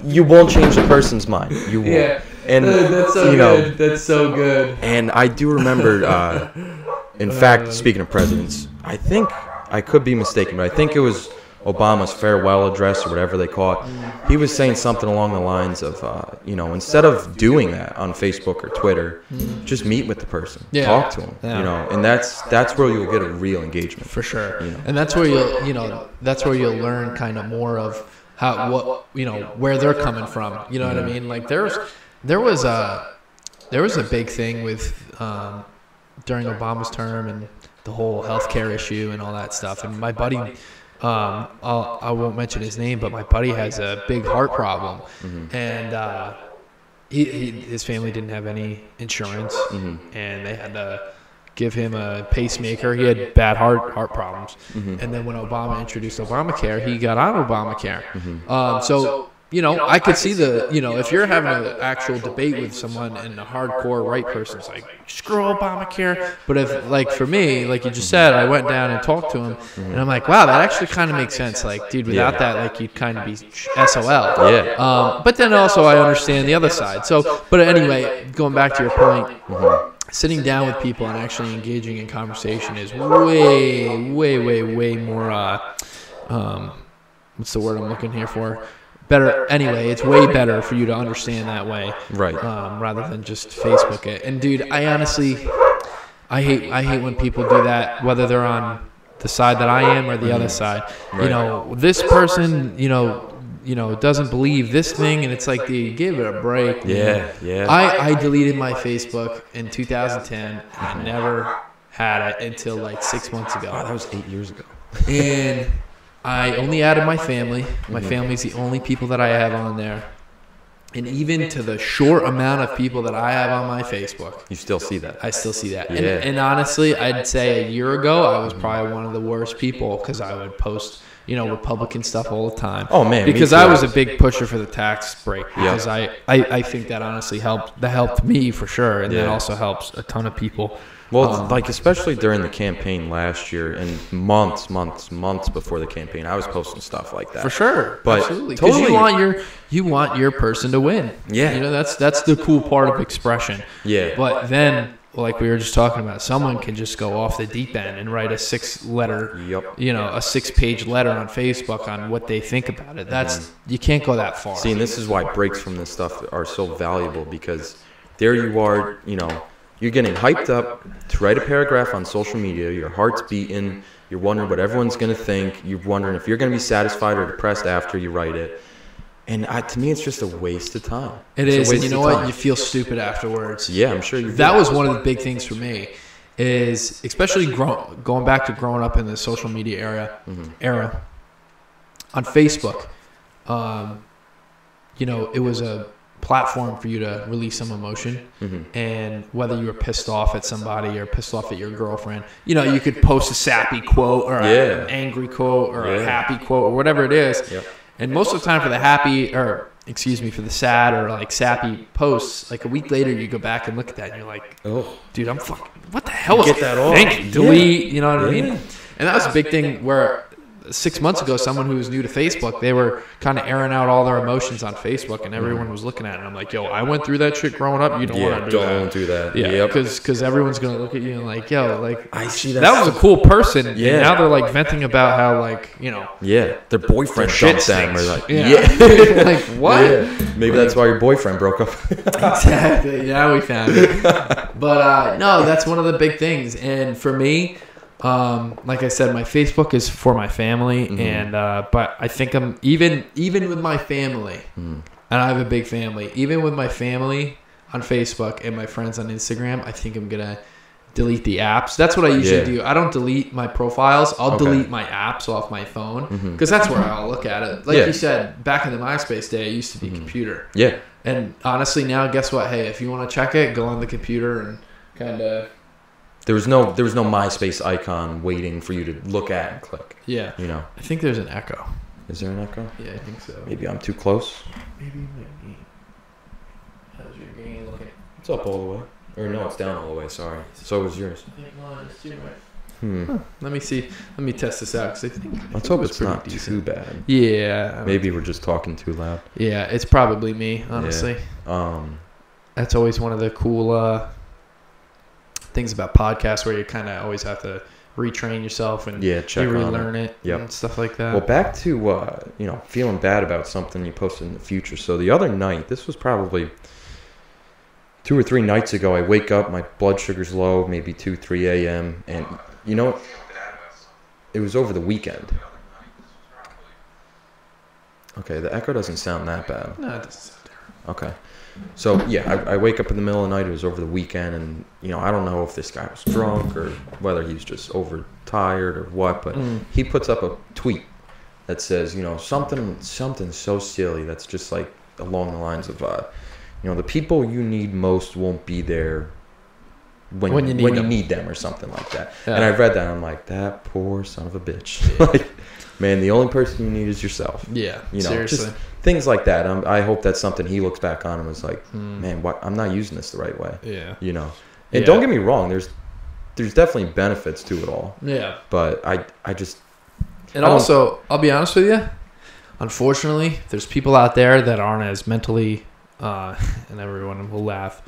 You won't change the person's mind. You won't. Yeah. And that's so good. That's so good. And I do remember. In fact, speaking of presidents, I think, I could be mistaken, but I think it was Obama's farewell address, or whatever they call it. He was saying something along the lines of, instead of doing that on Facebook or Twitter, just meet with the person, talk to him, and that's where you'll get a real engagement. For sure. And that's where you'll learn kind of more of where they're coming from. You know what I mean? Like there was a big thing with, during Obama's term and the whole healthcare issue and all that stuff. And my buddy, I won't mention his name, but my buddy has a big heart problem, and his family didn't have any insurance, and they had to give him a pacemaker. He had bad heart problems. And then when Obama introduced Obamacare, he got on Obamacare. So, you know, I could see if you're having an actual debate with someone and a hardcore right person's like, screw Obamacare. But if, like, for me, like you just said, I went down and talked to him, and I'm like, wow, that actually kind of makes sense. Like, dude, without that, like, you'd kind of be SOL. Yeah. But then also I understand the other side. So, but anyway, going back to your point, sitting down with people and actually engaging in conversation is way more, what's the word I'm looking here for? Better. Anyway, it's way better for you to understand that way, right? Rather than just Facebook it. And dude, I honestly, I hate when people do that, whether they're on the side that I am or the other side. Right. You know, this person, you know, doesn't believe this thing, and it's like, dude, give it a break. Yeah. I deleted my Facebook in 2010. I never had it until like 6 months ago. Oh, that was 8 years ago. And I only added my family. My family's the only people that I have on there. And even to the short amount of people that I have on my Facebook, you still see that. I still see that. Yeah. And honestly, I'd say a year ago, I was probably one of the worst people because I would post, you know, Republican stuff all the time. Oh, man. Because I was a big pusher for the tax break. Because I think that honestly helped. That helped me for sure. And that also helps a ton of people. Well, like, especially during the campaign last year and months before the campaign, I was posting stuff like that. For sure. But absolutely. Because you want your person to win. Yeah. You know, that's the cool part of expression. Yeah. But then, like we were just talking about, someone can just go off the deep end and write a 6-letter, you know, a 6-page letter on Facebook on what they think about it. That's you can't go that far. See, and this is why breaks from this stuff are so valuable, because there you are, you know, you're getting hyped up to write a paragraph on social media. Your heart's beating. You're wondering what everyone's going to think. You're wondering if you're going to be satisfied or depressed after you write it. And to me, it's just a waste of time. It is. And you know what? You feel stupid afterwards. Yeah, I'm sure you do. That was one of the big things for me, is especially going back to growing up in the social media era on Facebook. You know, it was a platform for you to release some emotion, and whether you were pissed off at somebody or pissed off at your girlfriend, you know, you could post a sappy quote or an angry quote or a happy quote or whatever it is. And most of the time for the for the sad or like sappy posts, like a week later you go back and look at that and you're like, oh, dude, I'm fucking, what the hell was get that off? Delete, you know what I mean? And that was a big thing where 6 months ago, someone who was new to Facebook, they were kind of airing out all their emotions on Facebook, and everyone was looking at it. And I'm like, yo, I went through that shit growing up. You don't want to do that. Don't do that. Yeah, because everyone's going to look at you and like, yo, like, I see that was a cool person. Yeah. And now they're like venting about how, like, you know. Yeah, their boyfriend dumped them. Or like, like, what? Yeah. Maybe that's why your boyfriend broke up. Exactly. Yeah, we found it. But no, that's one of the big things. And for me, like I said, my Facebook is for my family, and but I think I'm even with my family, and I have a big family. Even with my family on Facebook and my friends on Instagram, I think I'm gonna delete the apps. That's what I usually do. I don't delete my profiles. I'll delete my apps off my phone because that's where I'll look at it. Like you said, back in the MySpace day, it used to be computer. Yeah. And honestly, now guess what? Hey, if you want to check it, go on the computer and kind of. There was no MySpace icon waiting for you to look at and click. Yeah. You know. I think there's an echo. Is there an echo? Yeah, I think so. Maybe I'm too close. Maybe how's your gain looking? It's up all the way. Or no, it's down all the way. Sorry. So was yours. Let me see. Let me test this out. Cause I think let's hope it's not too bad. Yeah. Maybe we're just talking too loud. Yeah, it's probably me, honestly. Yeah. That's always one of the cool things about podcasts, where you kind of always have to retrain yourself and check you relearn it and stuff like that. Well, back to feeling bad about something you posted in the future. So the other night, this was probably 2 or 3 nights ago, I wake up, my blood sugar's low, maybe 2, 3 a.m. And you know, it was over the weekend. Okay, the echo doesn't sound that bad. No, it doesn't sound terrible. Okay. So, I wake up in the middle of the night. It was over the weekend, and, I don't know if this guy was drunk or whether he's just overtired or what, but he puts up a tweet that says, something so silly that's just like along the lines of, the people you need most won't be there when you need them or something like that. Yeah. And I read that and I'm like, that poor son of a bitch. Like, man, the only person you need is yourself. Yeah, you know, seriously. just things like that. I hope that's something he looks back on and was like, man, I'm not using this the right way. Yeah, you know. And don't get me wrong, there's definitely benefits to it all. Yeah, but I just. And also, I'll be honest with you. Unfortunately, there's people out there that aren't as mentally, and everyone will laugh.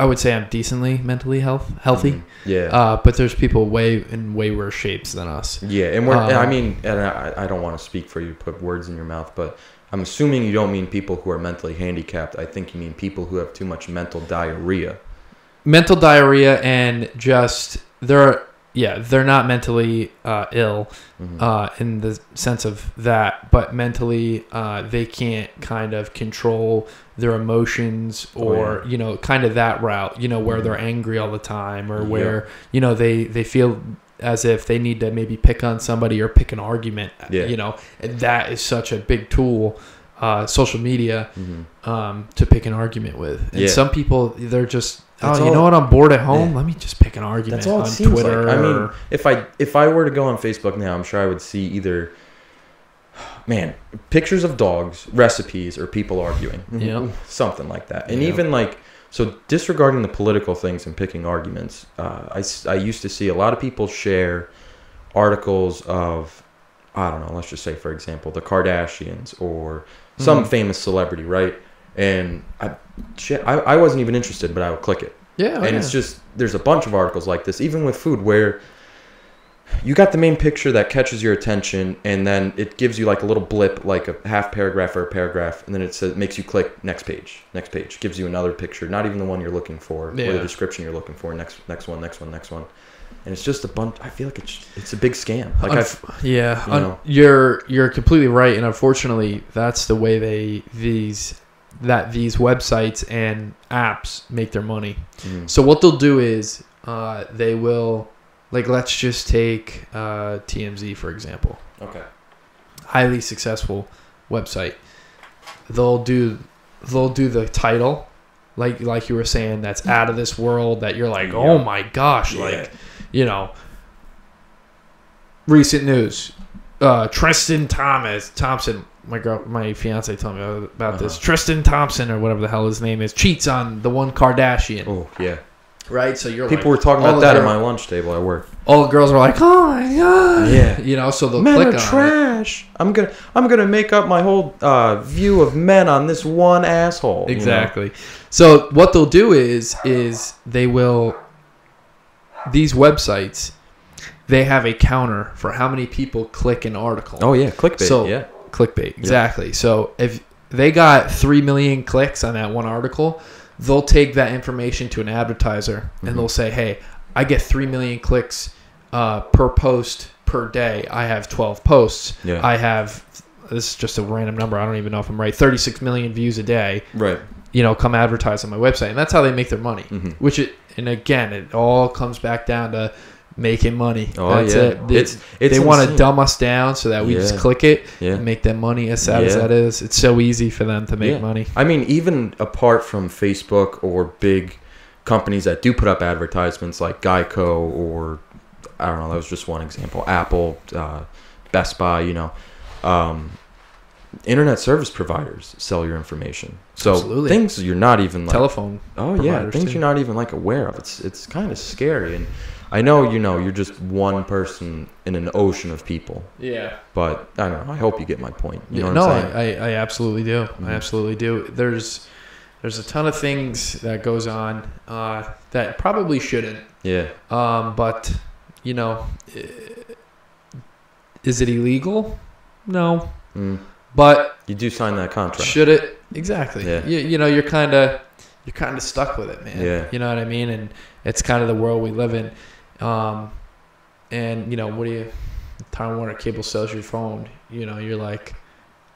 I would say I'm decently mentally healthy. Mm-hmm. Yeah. But there's people in way worse shapes than us. Yeah, and I don't want to speak for you, put words in your mouth, but I'm assuming you don't mean people who are mentally handicapped. I think you mean people who have too much mental diarrhea. Mental diarrhea and just they're not mentally ill in the sense of that, but mentally they can't kind of control their emotions or, kind of that route, where they're angry all the time or where, they feel as if they need to maybe pick on somebody or pick an argument, and that is such a big tool, social media, to pick an argument with. And some people, they're just, you know what? I'm bored at home. Let me just pick an argument on Twitter. Like. I mean, if I were to go on Facebook now, I'm sure I would see either, pictures of dogs, recipes, or people arguing, something like that. And even so disregarding the political things and picking arguments, I used to see a lot of people share articles of, I don't know, let's just say, for example, the Kardashians or some famous celebrity, right? And I wasn't even interested, but I would click it. Yeah. It's just, there's a bunch of articles like this, even with food, where you got the main picture that catches your attention, and then it gives you like a little blip, like a half paragraph or a paragraph, and then it says, makes you click next page, gives you another picture, not even the one you're looking for, or the description you're looking for, next one. And it's just a bunch. I feel like it's a big scam. You're completely right, and unfortunately, that's the way these websites and apps make their money. So what they'll do is they will, let's just take TMZ for example. Okay. Highly successful website. They'll do the title, like you were saying, that's out of this world, that you're like, oh my gosh, recent news. Tristan Thompson. My fiance told me about this. Tristan Thompson, or whatever the hell his name is, cheats on the one Kardashian. Oh, yeah. Right? So people were talking about that at my lunch table at work. All the girls were like, "Oh my god!" Yeah, so they'll click on trash. I'm gonna make up my whole view of men on this one asshole. Exactly. So what they'll do is they will, these websites, they have a counter for how many people click an article. Oh yeah, clickbait. Clickbait, exactly. So if they got 3 million clicks on that one article, they'll take that information to an advertiser and they'll say, hey, I get 3 million clicks per post per day. I have 12 posts. I have, this is just a random number, I don't even know if I'm right, 36 million views a day. Right. Come advertise on my website. And that's how they make their money. And again, it all comes back down to making money. That's it. They want to dumb us down so that we just click it and make them money. As sad as that is, it's so easy for them to make money. I mean, even apart from Facebook or big companies that do put up advertisements like Geico, or I don't know, that was just one example, Apple, Best Buy, internet service providers sell your information. So Absolutely. Things you're not even telephone. Things you're not even aware of. It's kind of scary. And I know, you're just one person in an ocean of people. Yeah. But I don't know. I hope you get my point. You know what I'm saying? I absolutely do. I absolutely do. There's a ton of things that goes on that probably shouldn't. Yeah. But, is it illegal? No. But you do sign that contract. Should it? Exactly. Yeah. You're kind of stuck with it, man. Yeah. You know what I mean? And it's kind of the world we live in. And what do you? Time Warner Cable sells your phone. You're like,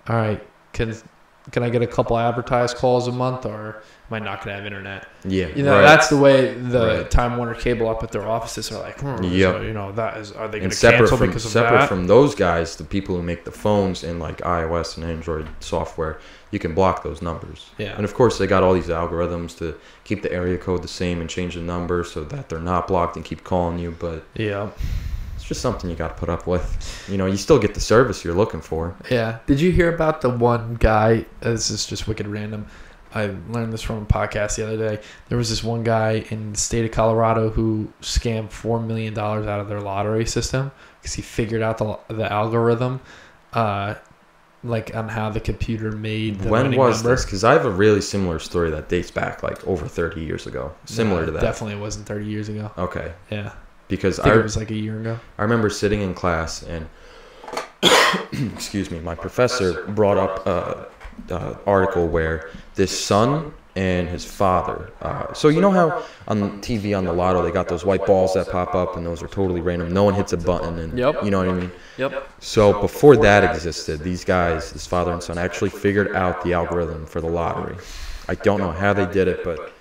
all right, can I get a couple advertised calls a month, or am I not going to have internet? Yeah, That's the way the Time Warner Cable up at their offices are like. So, are they going to cancel because of that? Separate from those guys, the people who make the phones and like iOS and Android software, you can block those numbers. Yeah. And of course, they got all these algorithms to keep the area code the same and change the number so that they're not blocked and keep calling you. But yeah, it's just something you got to put up with. You still get the service you're looking for. Yeah. Did you hear about the one guy? This is just wicked random. I learned this from a podcast the other day. There was this one guy in the state of Colorado who scammed $4 million out of their lottery system because he figured out the algorithm, like on how the computer made the When was number. this? Because I have a really similar story that dates back like over 30 years ago. Similar to that. Definitely wasn't 30 years ago. Okay. Yeah. Because I think it was like a year ago. I remember sitting in class and, excuse me, my professor brought up article where this son and his father. So you know how on TV on the lotto they got those white balls that pop up and those are totally random. No one hits a button and you know what I mean? Yep. So before that existed, these guys, this father and son, actually figured out the algorithm for the lottery. I don't know how they did it, but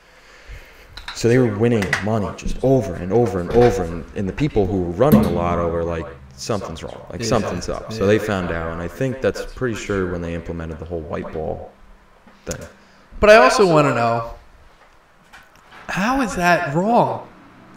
so they were winning money just over and over and over, and the people who were running the lotto were like, something's wrong, like something's up. So they found out, and I think that's pretty sure when they implemented the whole white ball thing. But I also want to know, how is that wrong?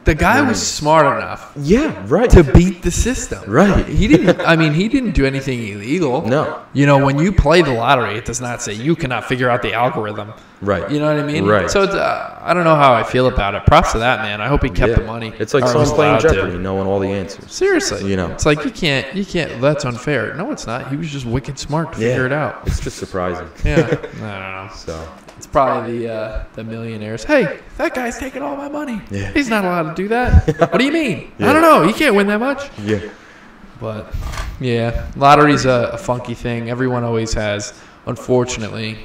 The guy was smart enough to beat the system. Right. He didn't do anything illegal. No. When you play the lottery, it does not say you cannot figure out the algorithm. Right. You know what I mean? Right. So it's, I don't know how I feel about it. Props to that man. I hope he kept the money. It's like someone playing Jeopardy, knowing all the answers. Seriously. It's like you can't. That's unfair. No, it's not. He was just wicked smart to figure it out. It's just surprising. Yeah. I don't know. So. It's probably the millionaires. Hey, that guy's taking all my money. Yeah. He's not allowed to do that. What do you mean? I don't know. He can't win that much. Yeah. But, yeah, lottery's a funky thing. Everyone always has, unfortunately,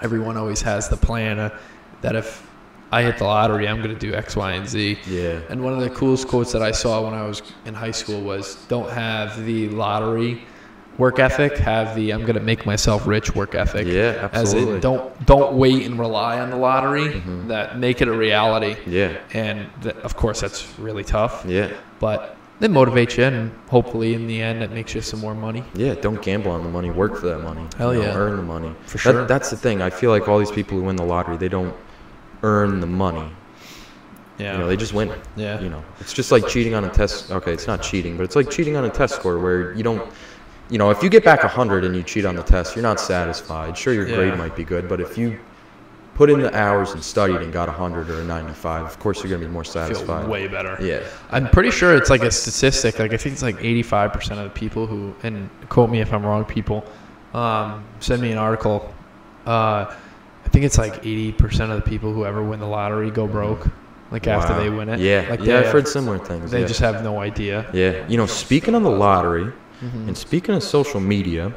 the plan that if I hit the lottery, I'm going to do X, Y, and Z. Yeah. And one of the coolest quotes that I saw when I was in high school was, don't have the lottery work ethic, have the I'm going to make myself rich work ethic. Yeah, absolutely. As in, don't wait and rely on the lottery, that make it a reality. Yeah. And of course, that's really tough. Yeah. But it motivates you, and hopefully in the end, it makes you some more money. Yeah, don't gamble on the money. Work for that money. Hell yeah. Earn the money. For sure. That's the thing. I feel like all these people who win the lottery, they don't earn the money. Yeah. They just win it. Yeah. It's just like cheating on a test. Okay, it's not cheating, but it's like cheating on a test score where you don't. If you get back 100 and you cheat on the test, you're not satisfied. Sure, your grade might be good, but if you put in the hours and studied and got 100 or a 95, of course you're going to be more satisfied. Feel way better. Yeah. I'm pretty sure it's like a statistic. Like I think it's like 85% of the people who, and quote me if I'm wrong, people, send me an article. I think it's like 80% of the people who ever win the lottery go broke. Like after they win it. Yeah. Like I've heard similar things. They just have no idea. Yeah. Speaking of the lottery, and speaking of social media,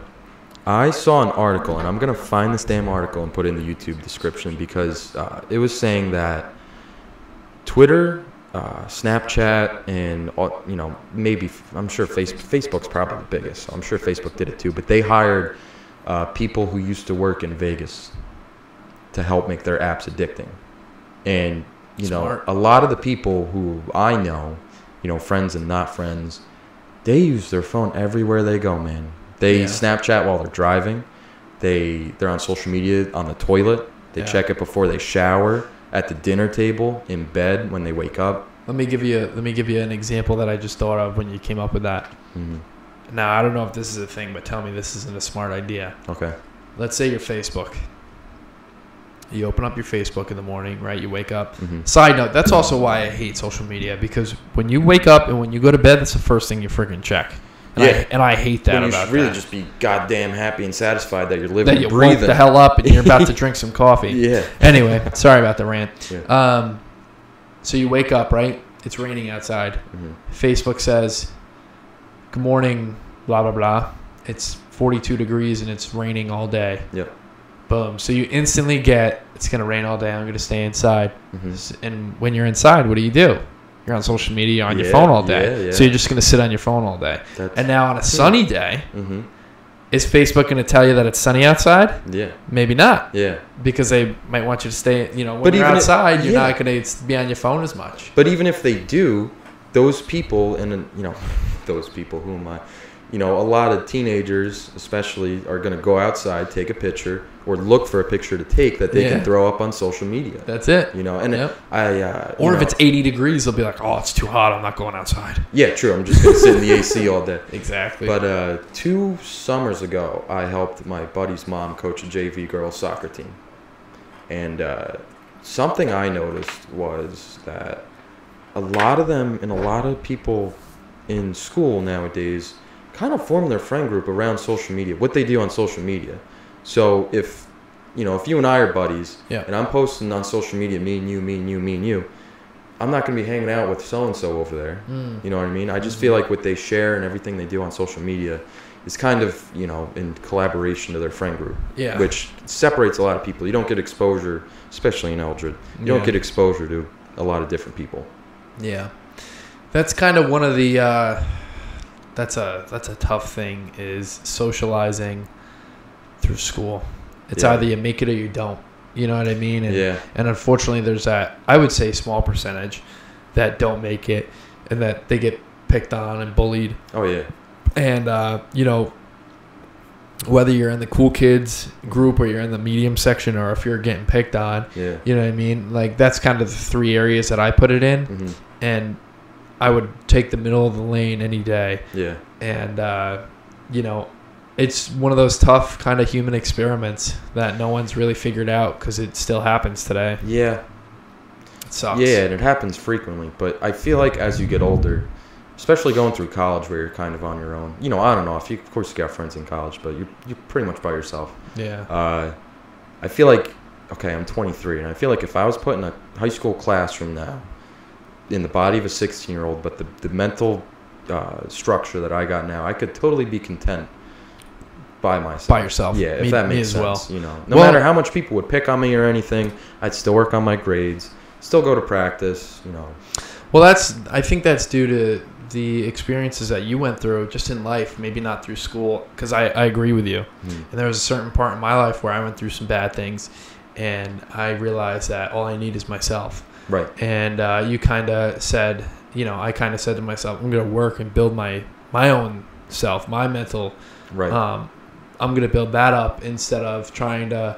I saw an article, and I'm going to find this damn article and put it in the YouTube description because it was saying that Twitter, Snapchat, and, maybe, I'm sure Facebook's probably the biggest. So I'm sure Facebook did it too, but they hired people who used to work in Vegas to help make their apps addicting. And, Smart. A lot of the people who I know, friends and not friends, they use their phone everywhere they go, man. They Snapchat while they're driving. They're on social media on the toilet. They check it before they shower, at the dinner table, in bed when they wake up. Let me give you an example that I just thought of when you came up with that. Mm-hmm. Now, I don't know if this is a thing, but tell me this isn't a smart idea. Okay. Let's say your Facebook. You open up your Facebook in the morning, right? You wake up. Mm-hmm. Side note, that's also why I hate social media, because when you wake up and when you go to bed, that's the first thing you freaking check. And I hate that when about you should really that. just be goddamn happy and satisfied that you're living That you and breathing. woke the hell up and you're about to drink some coffee. Yeah. Anyway, sorry about the rant. Yeah. So you wake up, right? It's raining outside. Mm-hmm. Facebook says, good morning, blah, blah, blah. It's 42 degrees and it's raining all day. Yep. Boom. So you instantly get, it's going to rain all day. I'm going to stay inside. Mm-hmm. And when you're inside, what do? You're on social media, you're on your phone all day. Yeah. So you're just going to sit on your phone all day. And now on a sunny day, Is Facebook going to tell you that it's sunny outside? Yeah. Maybe not. Yeah. Because they might want you to stay, when But you're even outside, you're not going to be on your phone as much. But even if they do, those people, and those people, who am I? A lot of teenagers especially are going to go outside, take a picture, or look for a picture to take that they can throw up on social media. That's it. And or if it's 80 degrees, they'll be like, oh, it's too hot, I'm not going outside. Yeah, true. I'm just going to sit in the AC all day. Exactly. But 2 summers ago, I helped my buddy's mom coach a JV girls soccer team. And something I noticed was that a lot of them and a lot of people in school nowadays kind of form their friend group around social media, what they do on social media. So if you and I are buddies, and I'm posting on social media, me and you, I'm not going to be hanging out with so-and-so over there. You know what I mean? I just feel like what they share and everything they do on social media is kind of, in collaboration to their friend group, which separates a lot of people. You don't get exposure, especially in Eldred. You don't get exposure to a lot of different people. Yeah. That's kind of one of the... That's a tough thing, is socializing through school. It's either you make it or you don't. You know what I mean? And unfortunately, there's that, I would say, small percentage that don't make it and that they get picked on and bullied. Oh, yeah. And, whether you're in the cool kids group or you're in the medium section or if you're getting picked on, you know what I mean? Like, that's kind of the 3 areas that I put it in. Mm-hmm. And I would take the middle of the lane any day. Yeah. And, it's one of those tough kind of human experiments that no one's really figured out because it still happens today. Yeah. It sucks. Yeah, and it happens frequently. But I feel like as you get older, especially going through college where you're kind of on your own. I don't know. Of course you got friends in college, but you're pretty much by yourself. Yeah. I feel like, okay, I'm 23, and I feel like if I was put in a high school classroom now, in the body of a 16-year-old, but the mental structure that I got now, I could totally be content by myself. By yourself. Yeah, if that makes sense. Well. No matter how much people would pick on me or anything, I'd still work on my grades, still go to practice, Well, I think that's due to the experiences that you went through just in life, maybe not through school, because I agree with you. And there was a certain part in my life where I went through some bad things, and I realized that all I need is myself. Right. And you kind of said, I kind of said to myself, I'm going to work and build my own self, my mental. Right. I'm going to build that up instead of trying to,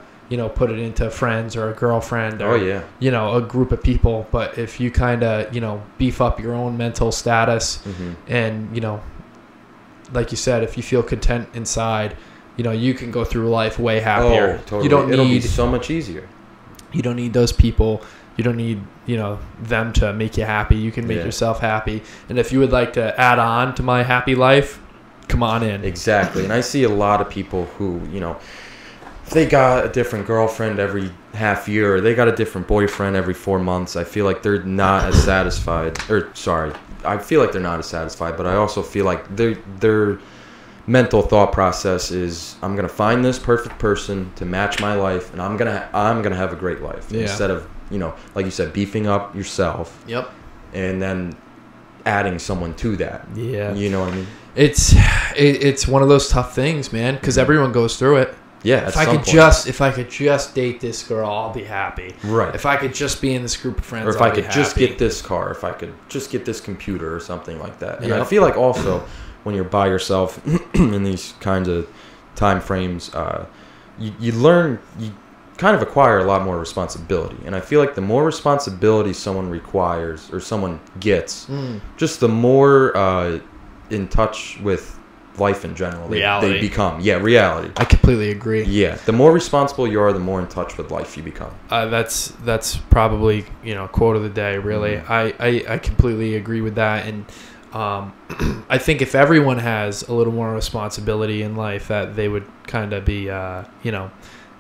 put it into friends or a girlfriend or, a group of people. But if you kind of, beef up your own mental status and, like you said, if you feel content inside, you can go through life way happier. Oh, totally. It'll be so much easier. You don't need those people. You don't need, them to make you happy. You can make yourself happy. And if you would like to add on to my happy life, come on in. Exactly. And I see a lot of people who, if they got a different girlfriend every half year or they got a different boyfriend every 4 months, I feel like they're not as satisfied. I feel like they're not as satisfied, but I also feel like their mental thought process is, I'm going to find this perfect person to match my life, and I'm going to have a great life. Yeah. Instead of, like you said, beefing up yourself. Yep. And then adding someone to that. Yeah. You know what I mean? It's one of those tough things, man, because everyone goes through it. Yeah. If I could just date this girl, I'll be happy. Right. If I could just be in this group of friends, or if I could just get this car, if I could just get this computer or something like that. And I feel like also when you're by yourself in these kinds of time frames, you learn, you kind of acquire a lot more responsibility. And I feel like the more responsibility someone requires or someone gets, just the more in touch with life in general they become. Yeah, reality. I completely agree. Yeah, the more responsible you are, the more in touch with life you become. That's probably quote of the day. Really, I completely agree with that. And I think if everyone has a little more responsibility in life, that they would kind of be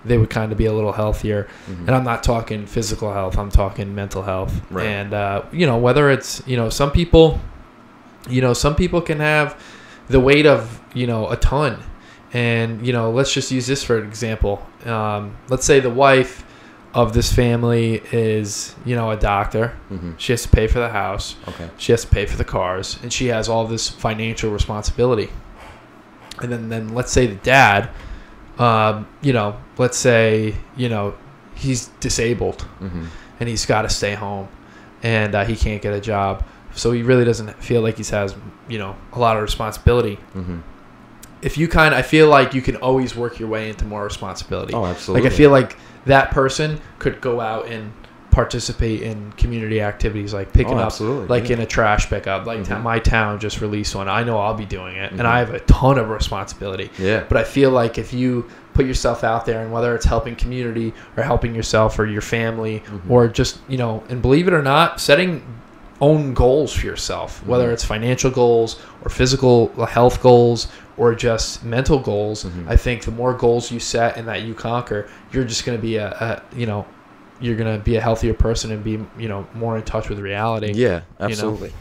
they would kind of be a little healthier. And I'm not talking physical health, I'm talking mental health. Right. And whether it's some people can have the weight of a ton, and let's just use this for an example. Let's say the wife of this family is a doctor. She has to pay for the house. Okay. She has to pay for the cars, and she has all this financial responsibility. And then let's say the dad, let's say, he's disabled and he's got to stay home and he can't get a job. So he really doesn't feel like he has, a lot of responsibility. I feel like you can always work your way into more responsibility. Oh, absolutely. Like I feel like that person could go out and participate in community activities like picking up, like in a trash pickup. Like my town just released one. I know I'll be doing it, and I have a ton of responsibility. Yeah. But I feel like if you put yourself out there, and whether it's helping community or helping yourself or your family, or just and believe it or not, setting own goals for yourself, whether it's financial goals or physical health goals or just mental goals. I think the more goals you set and that you conquer, you're just going to be you're going to be a healthier person and be, more in touch with reality. Yeah, absolutely.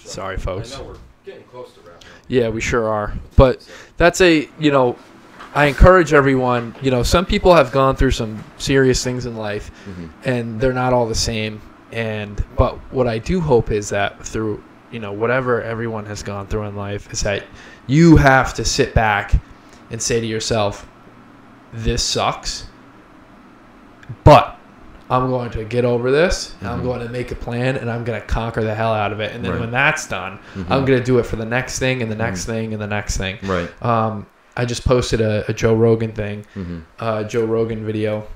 Sorry, folks. I know we're getting close to wrapping up. Yeah, we sure are. But that's I encourage everyone, some people have gone through some serious things in life and they're not all the same. But what I do hope is that through, whatever everyone has gone through in life, is that you have to sit back and say to yourself, this sucks, but I'm going to get over this, and I'm going to make a plan, and I'm going to conquer the hell out of it. And then when that's done, I'm going to do it for the next thing and the next thing and the next thing. Right. I just posted a Joe Rogan thing, Joe Rogan video.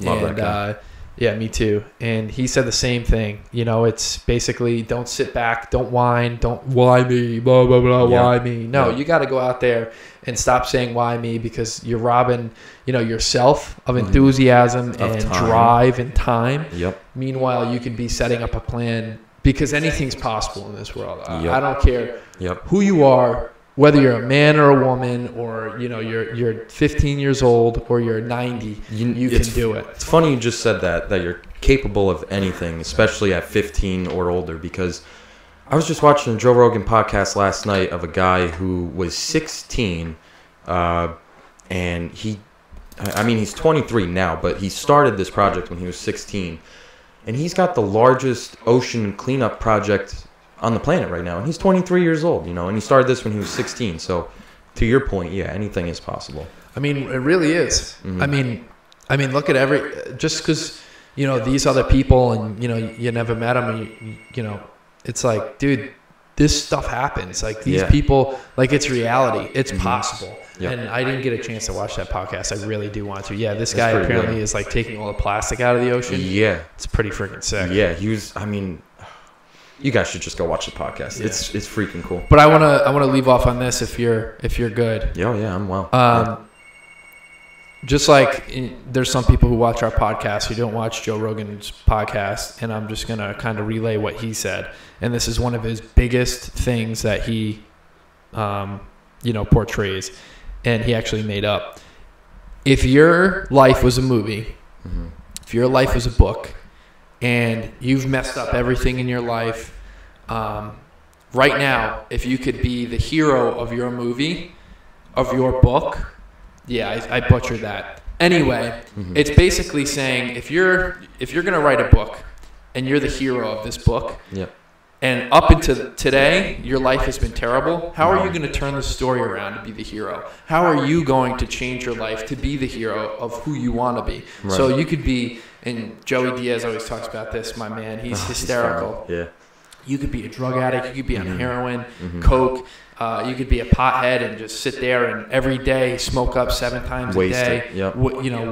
Love that guy. Yeah, me too. And he said the same thing. It's basically don't sit back, don't whine, don't why me, blah, blah, blah, why me. No, you got to go out there and stop saying why me, because you're robbing, yourself of enthusiasm and drive and time. Yep. Meanwhile, you could be setting up a plan, because anything's possible in this world. I don't care who you are, whether you're a man or a woman, or you're 15 years old or you're 90, you can do it. It's funny you just said that you're capable of anything, especially at 15 or older, because I was just watching a Joe Rogan podcast last night of a guy who was 16, and he's 23 now, but he started this project when he was 16, and he's got the largest ocean cleanup project on the planet right now, and he's 23 years old, and he started this when he was 16. So to your point, anything is possible. I mean, it really is. I mean, look at just because these other people, and you never met them, and it's like, dude, this stuff happens. Like these people, like it's reality. It's possible. Yep. And I didn't get a chance to watch that podcast. I really do want to. Yeah, this guy apparently is like taking all the plastic out of the ocean. Yeah, it's pretty freaking sick. Yeah, he was. You guys should just go watch the podcast. Yeah. It's freaking cool. But I wanna leave off on this if you're good. Yeah, I'm well. Just like there's some people who watch our podcast who don't watch Joe Rogan's podcast, and I'm just gonna kind of relay what he said. And this is one of his biggest things that he, portrays, and he actually made up. If your life was a movie, if your life was a book, and you've messed up everything in your life, right now, if you could be the hero of your movie, of your book, I butchered that. Anyway, it's basically saying if you're gonna write a book, and you're the hero of this book, and up until today, your life has been terrible, how are you going to turn the story around to be the hero? How are you going to change your life to be the hero of who you want to be? Right. So you could be, and Joey Diaz always talks about this, my man, he's hysterical. Yeah. You could be a drug addict, you could be on heroin, coke, you could be a pothead and just sit there and every day smoke up 7 times a day,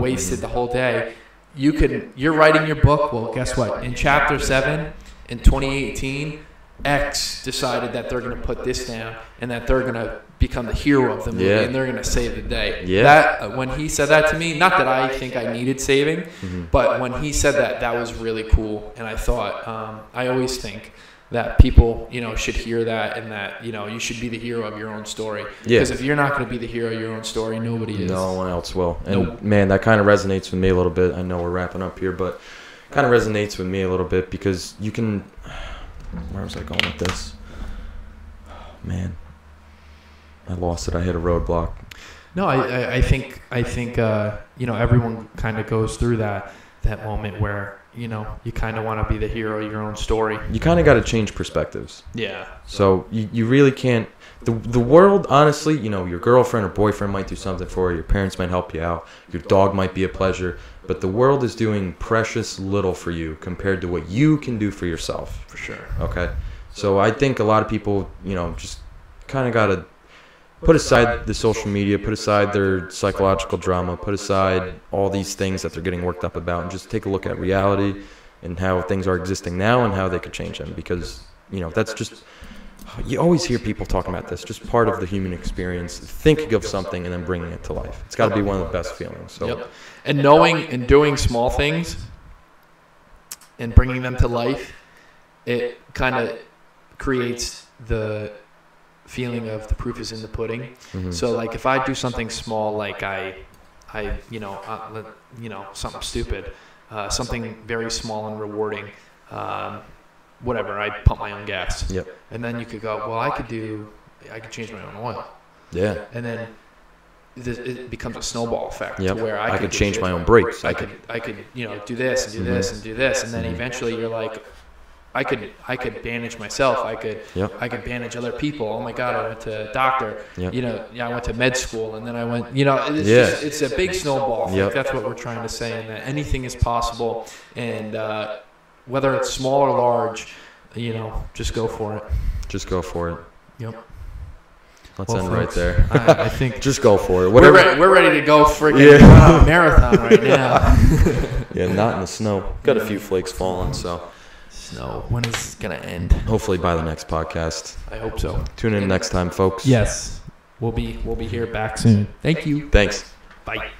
wasted the whole day. You're writing your book, well, guess what? In chapter 7, in 2018, X decided that they're going to put this down and that they're going to become the hero of the movie and they're going to save the day. Yeah. That when he said that to me, not that I think I needed saving, but when he said that was really cool. And I thought, I always think that people, should hear that, and that, you should be the hero of your own story. Because if you're not going to be the hero of your own story, nobody is. No one else will. And man, that kind of resonates with me a little bit. I know we're wrapping up here, but kind of resonates with me a little bit, because you can, where was I going with this? Man, I lost it. I hit a roadblock. No, I think everyone kind of goes through that. that moment where, you know, you kind of want to be the hero of your own story. You kind of got to change perspectives. Yeah. So you really can't. The world, honestly, you know, your girlfriend or boyfriend might do something for you. Your parents might help you out. Your dog might be a pleasure. But the world is doing precious little for you compared to what you can do for yourself. For sure. Okay? So I think a lot of people, you know, just kind of got to put aside the social media, put aside their psychological drama, put aside all these things that they're getting worked up about, and just take a look at reality and how things are existing now and how they could change them. Because, you know, that's just... You always hear people talking about this, just part of the human experience, thinking of something and then bringing it to life. It's got to be one of the best feelings. So, yep. And knowing and doing small things and bringing them to life, it kind of creates the feeling of the proof is in the pudding. Mm-hmm. So, like, if I do something small, like something stupid, something very small and rewarding, whatever, I pump my own gas. Yep. And then you could go, well, I could change my own oil. Yeah. And then it becomes a snowball effect. Yep. To where I could change my own brakes. I could, you know, do this and do this and do this. And then eventually you're like, I could bandage myself. I could bandage other people. Oh my God, I went to a doctor. Yep. You know, I went to med school, and then I went, you know, it's a big snowball effect. Yep. That's what we're trying to say, and that anything is possible. And, whether it's small or large, you know, just go for it. Just go for it. Yep. Let's end right there. I think just go for it. Whatever. We're ready to go freaking run a marathon right now. Yeah, not in the snow. Got a few flakes falling, so. Snow. When is it going to end? Hopefully by the next podcast. I hope so. Tune in next time, folks. Yes. We'll be here back soon. Thank you. Thanks. Bye.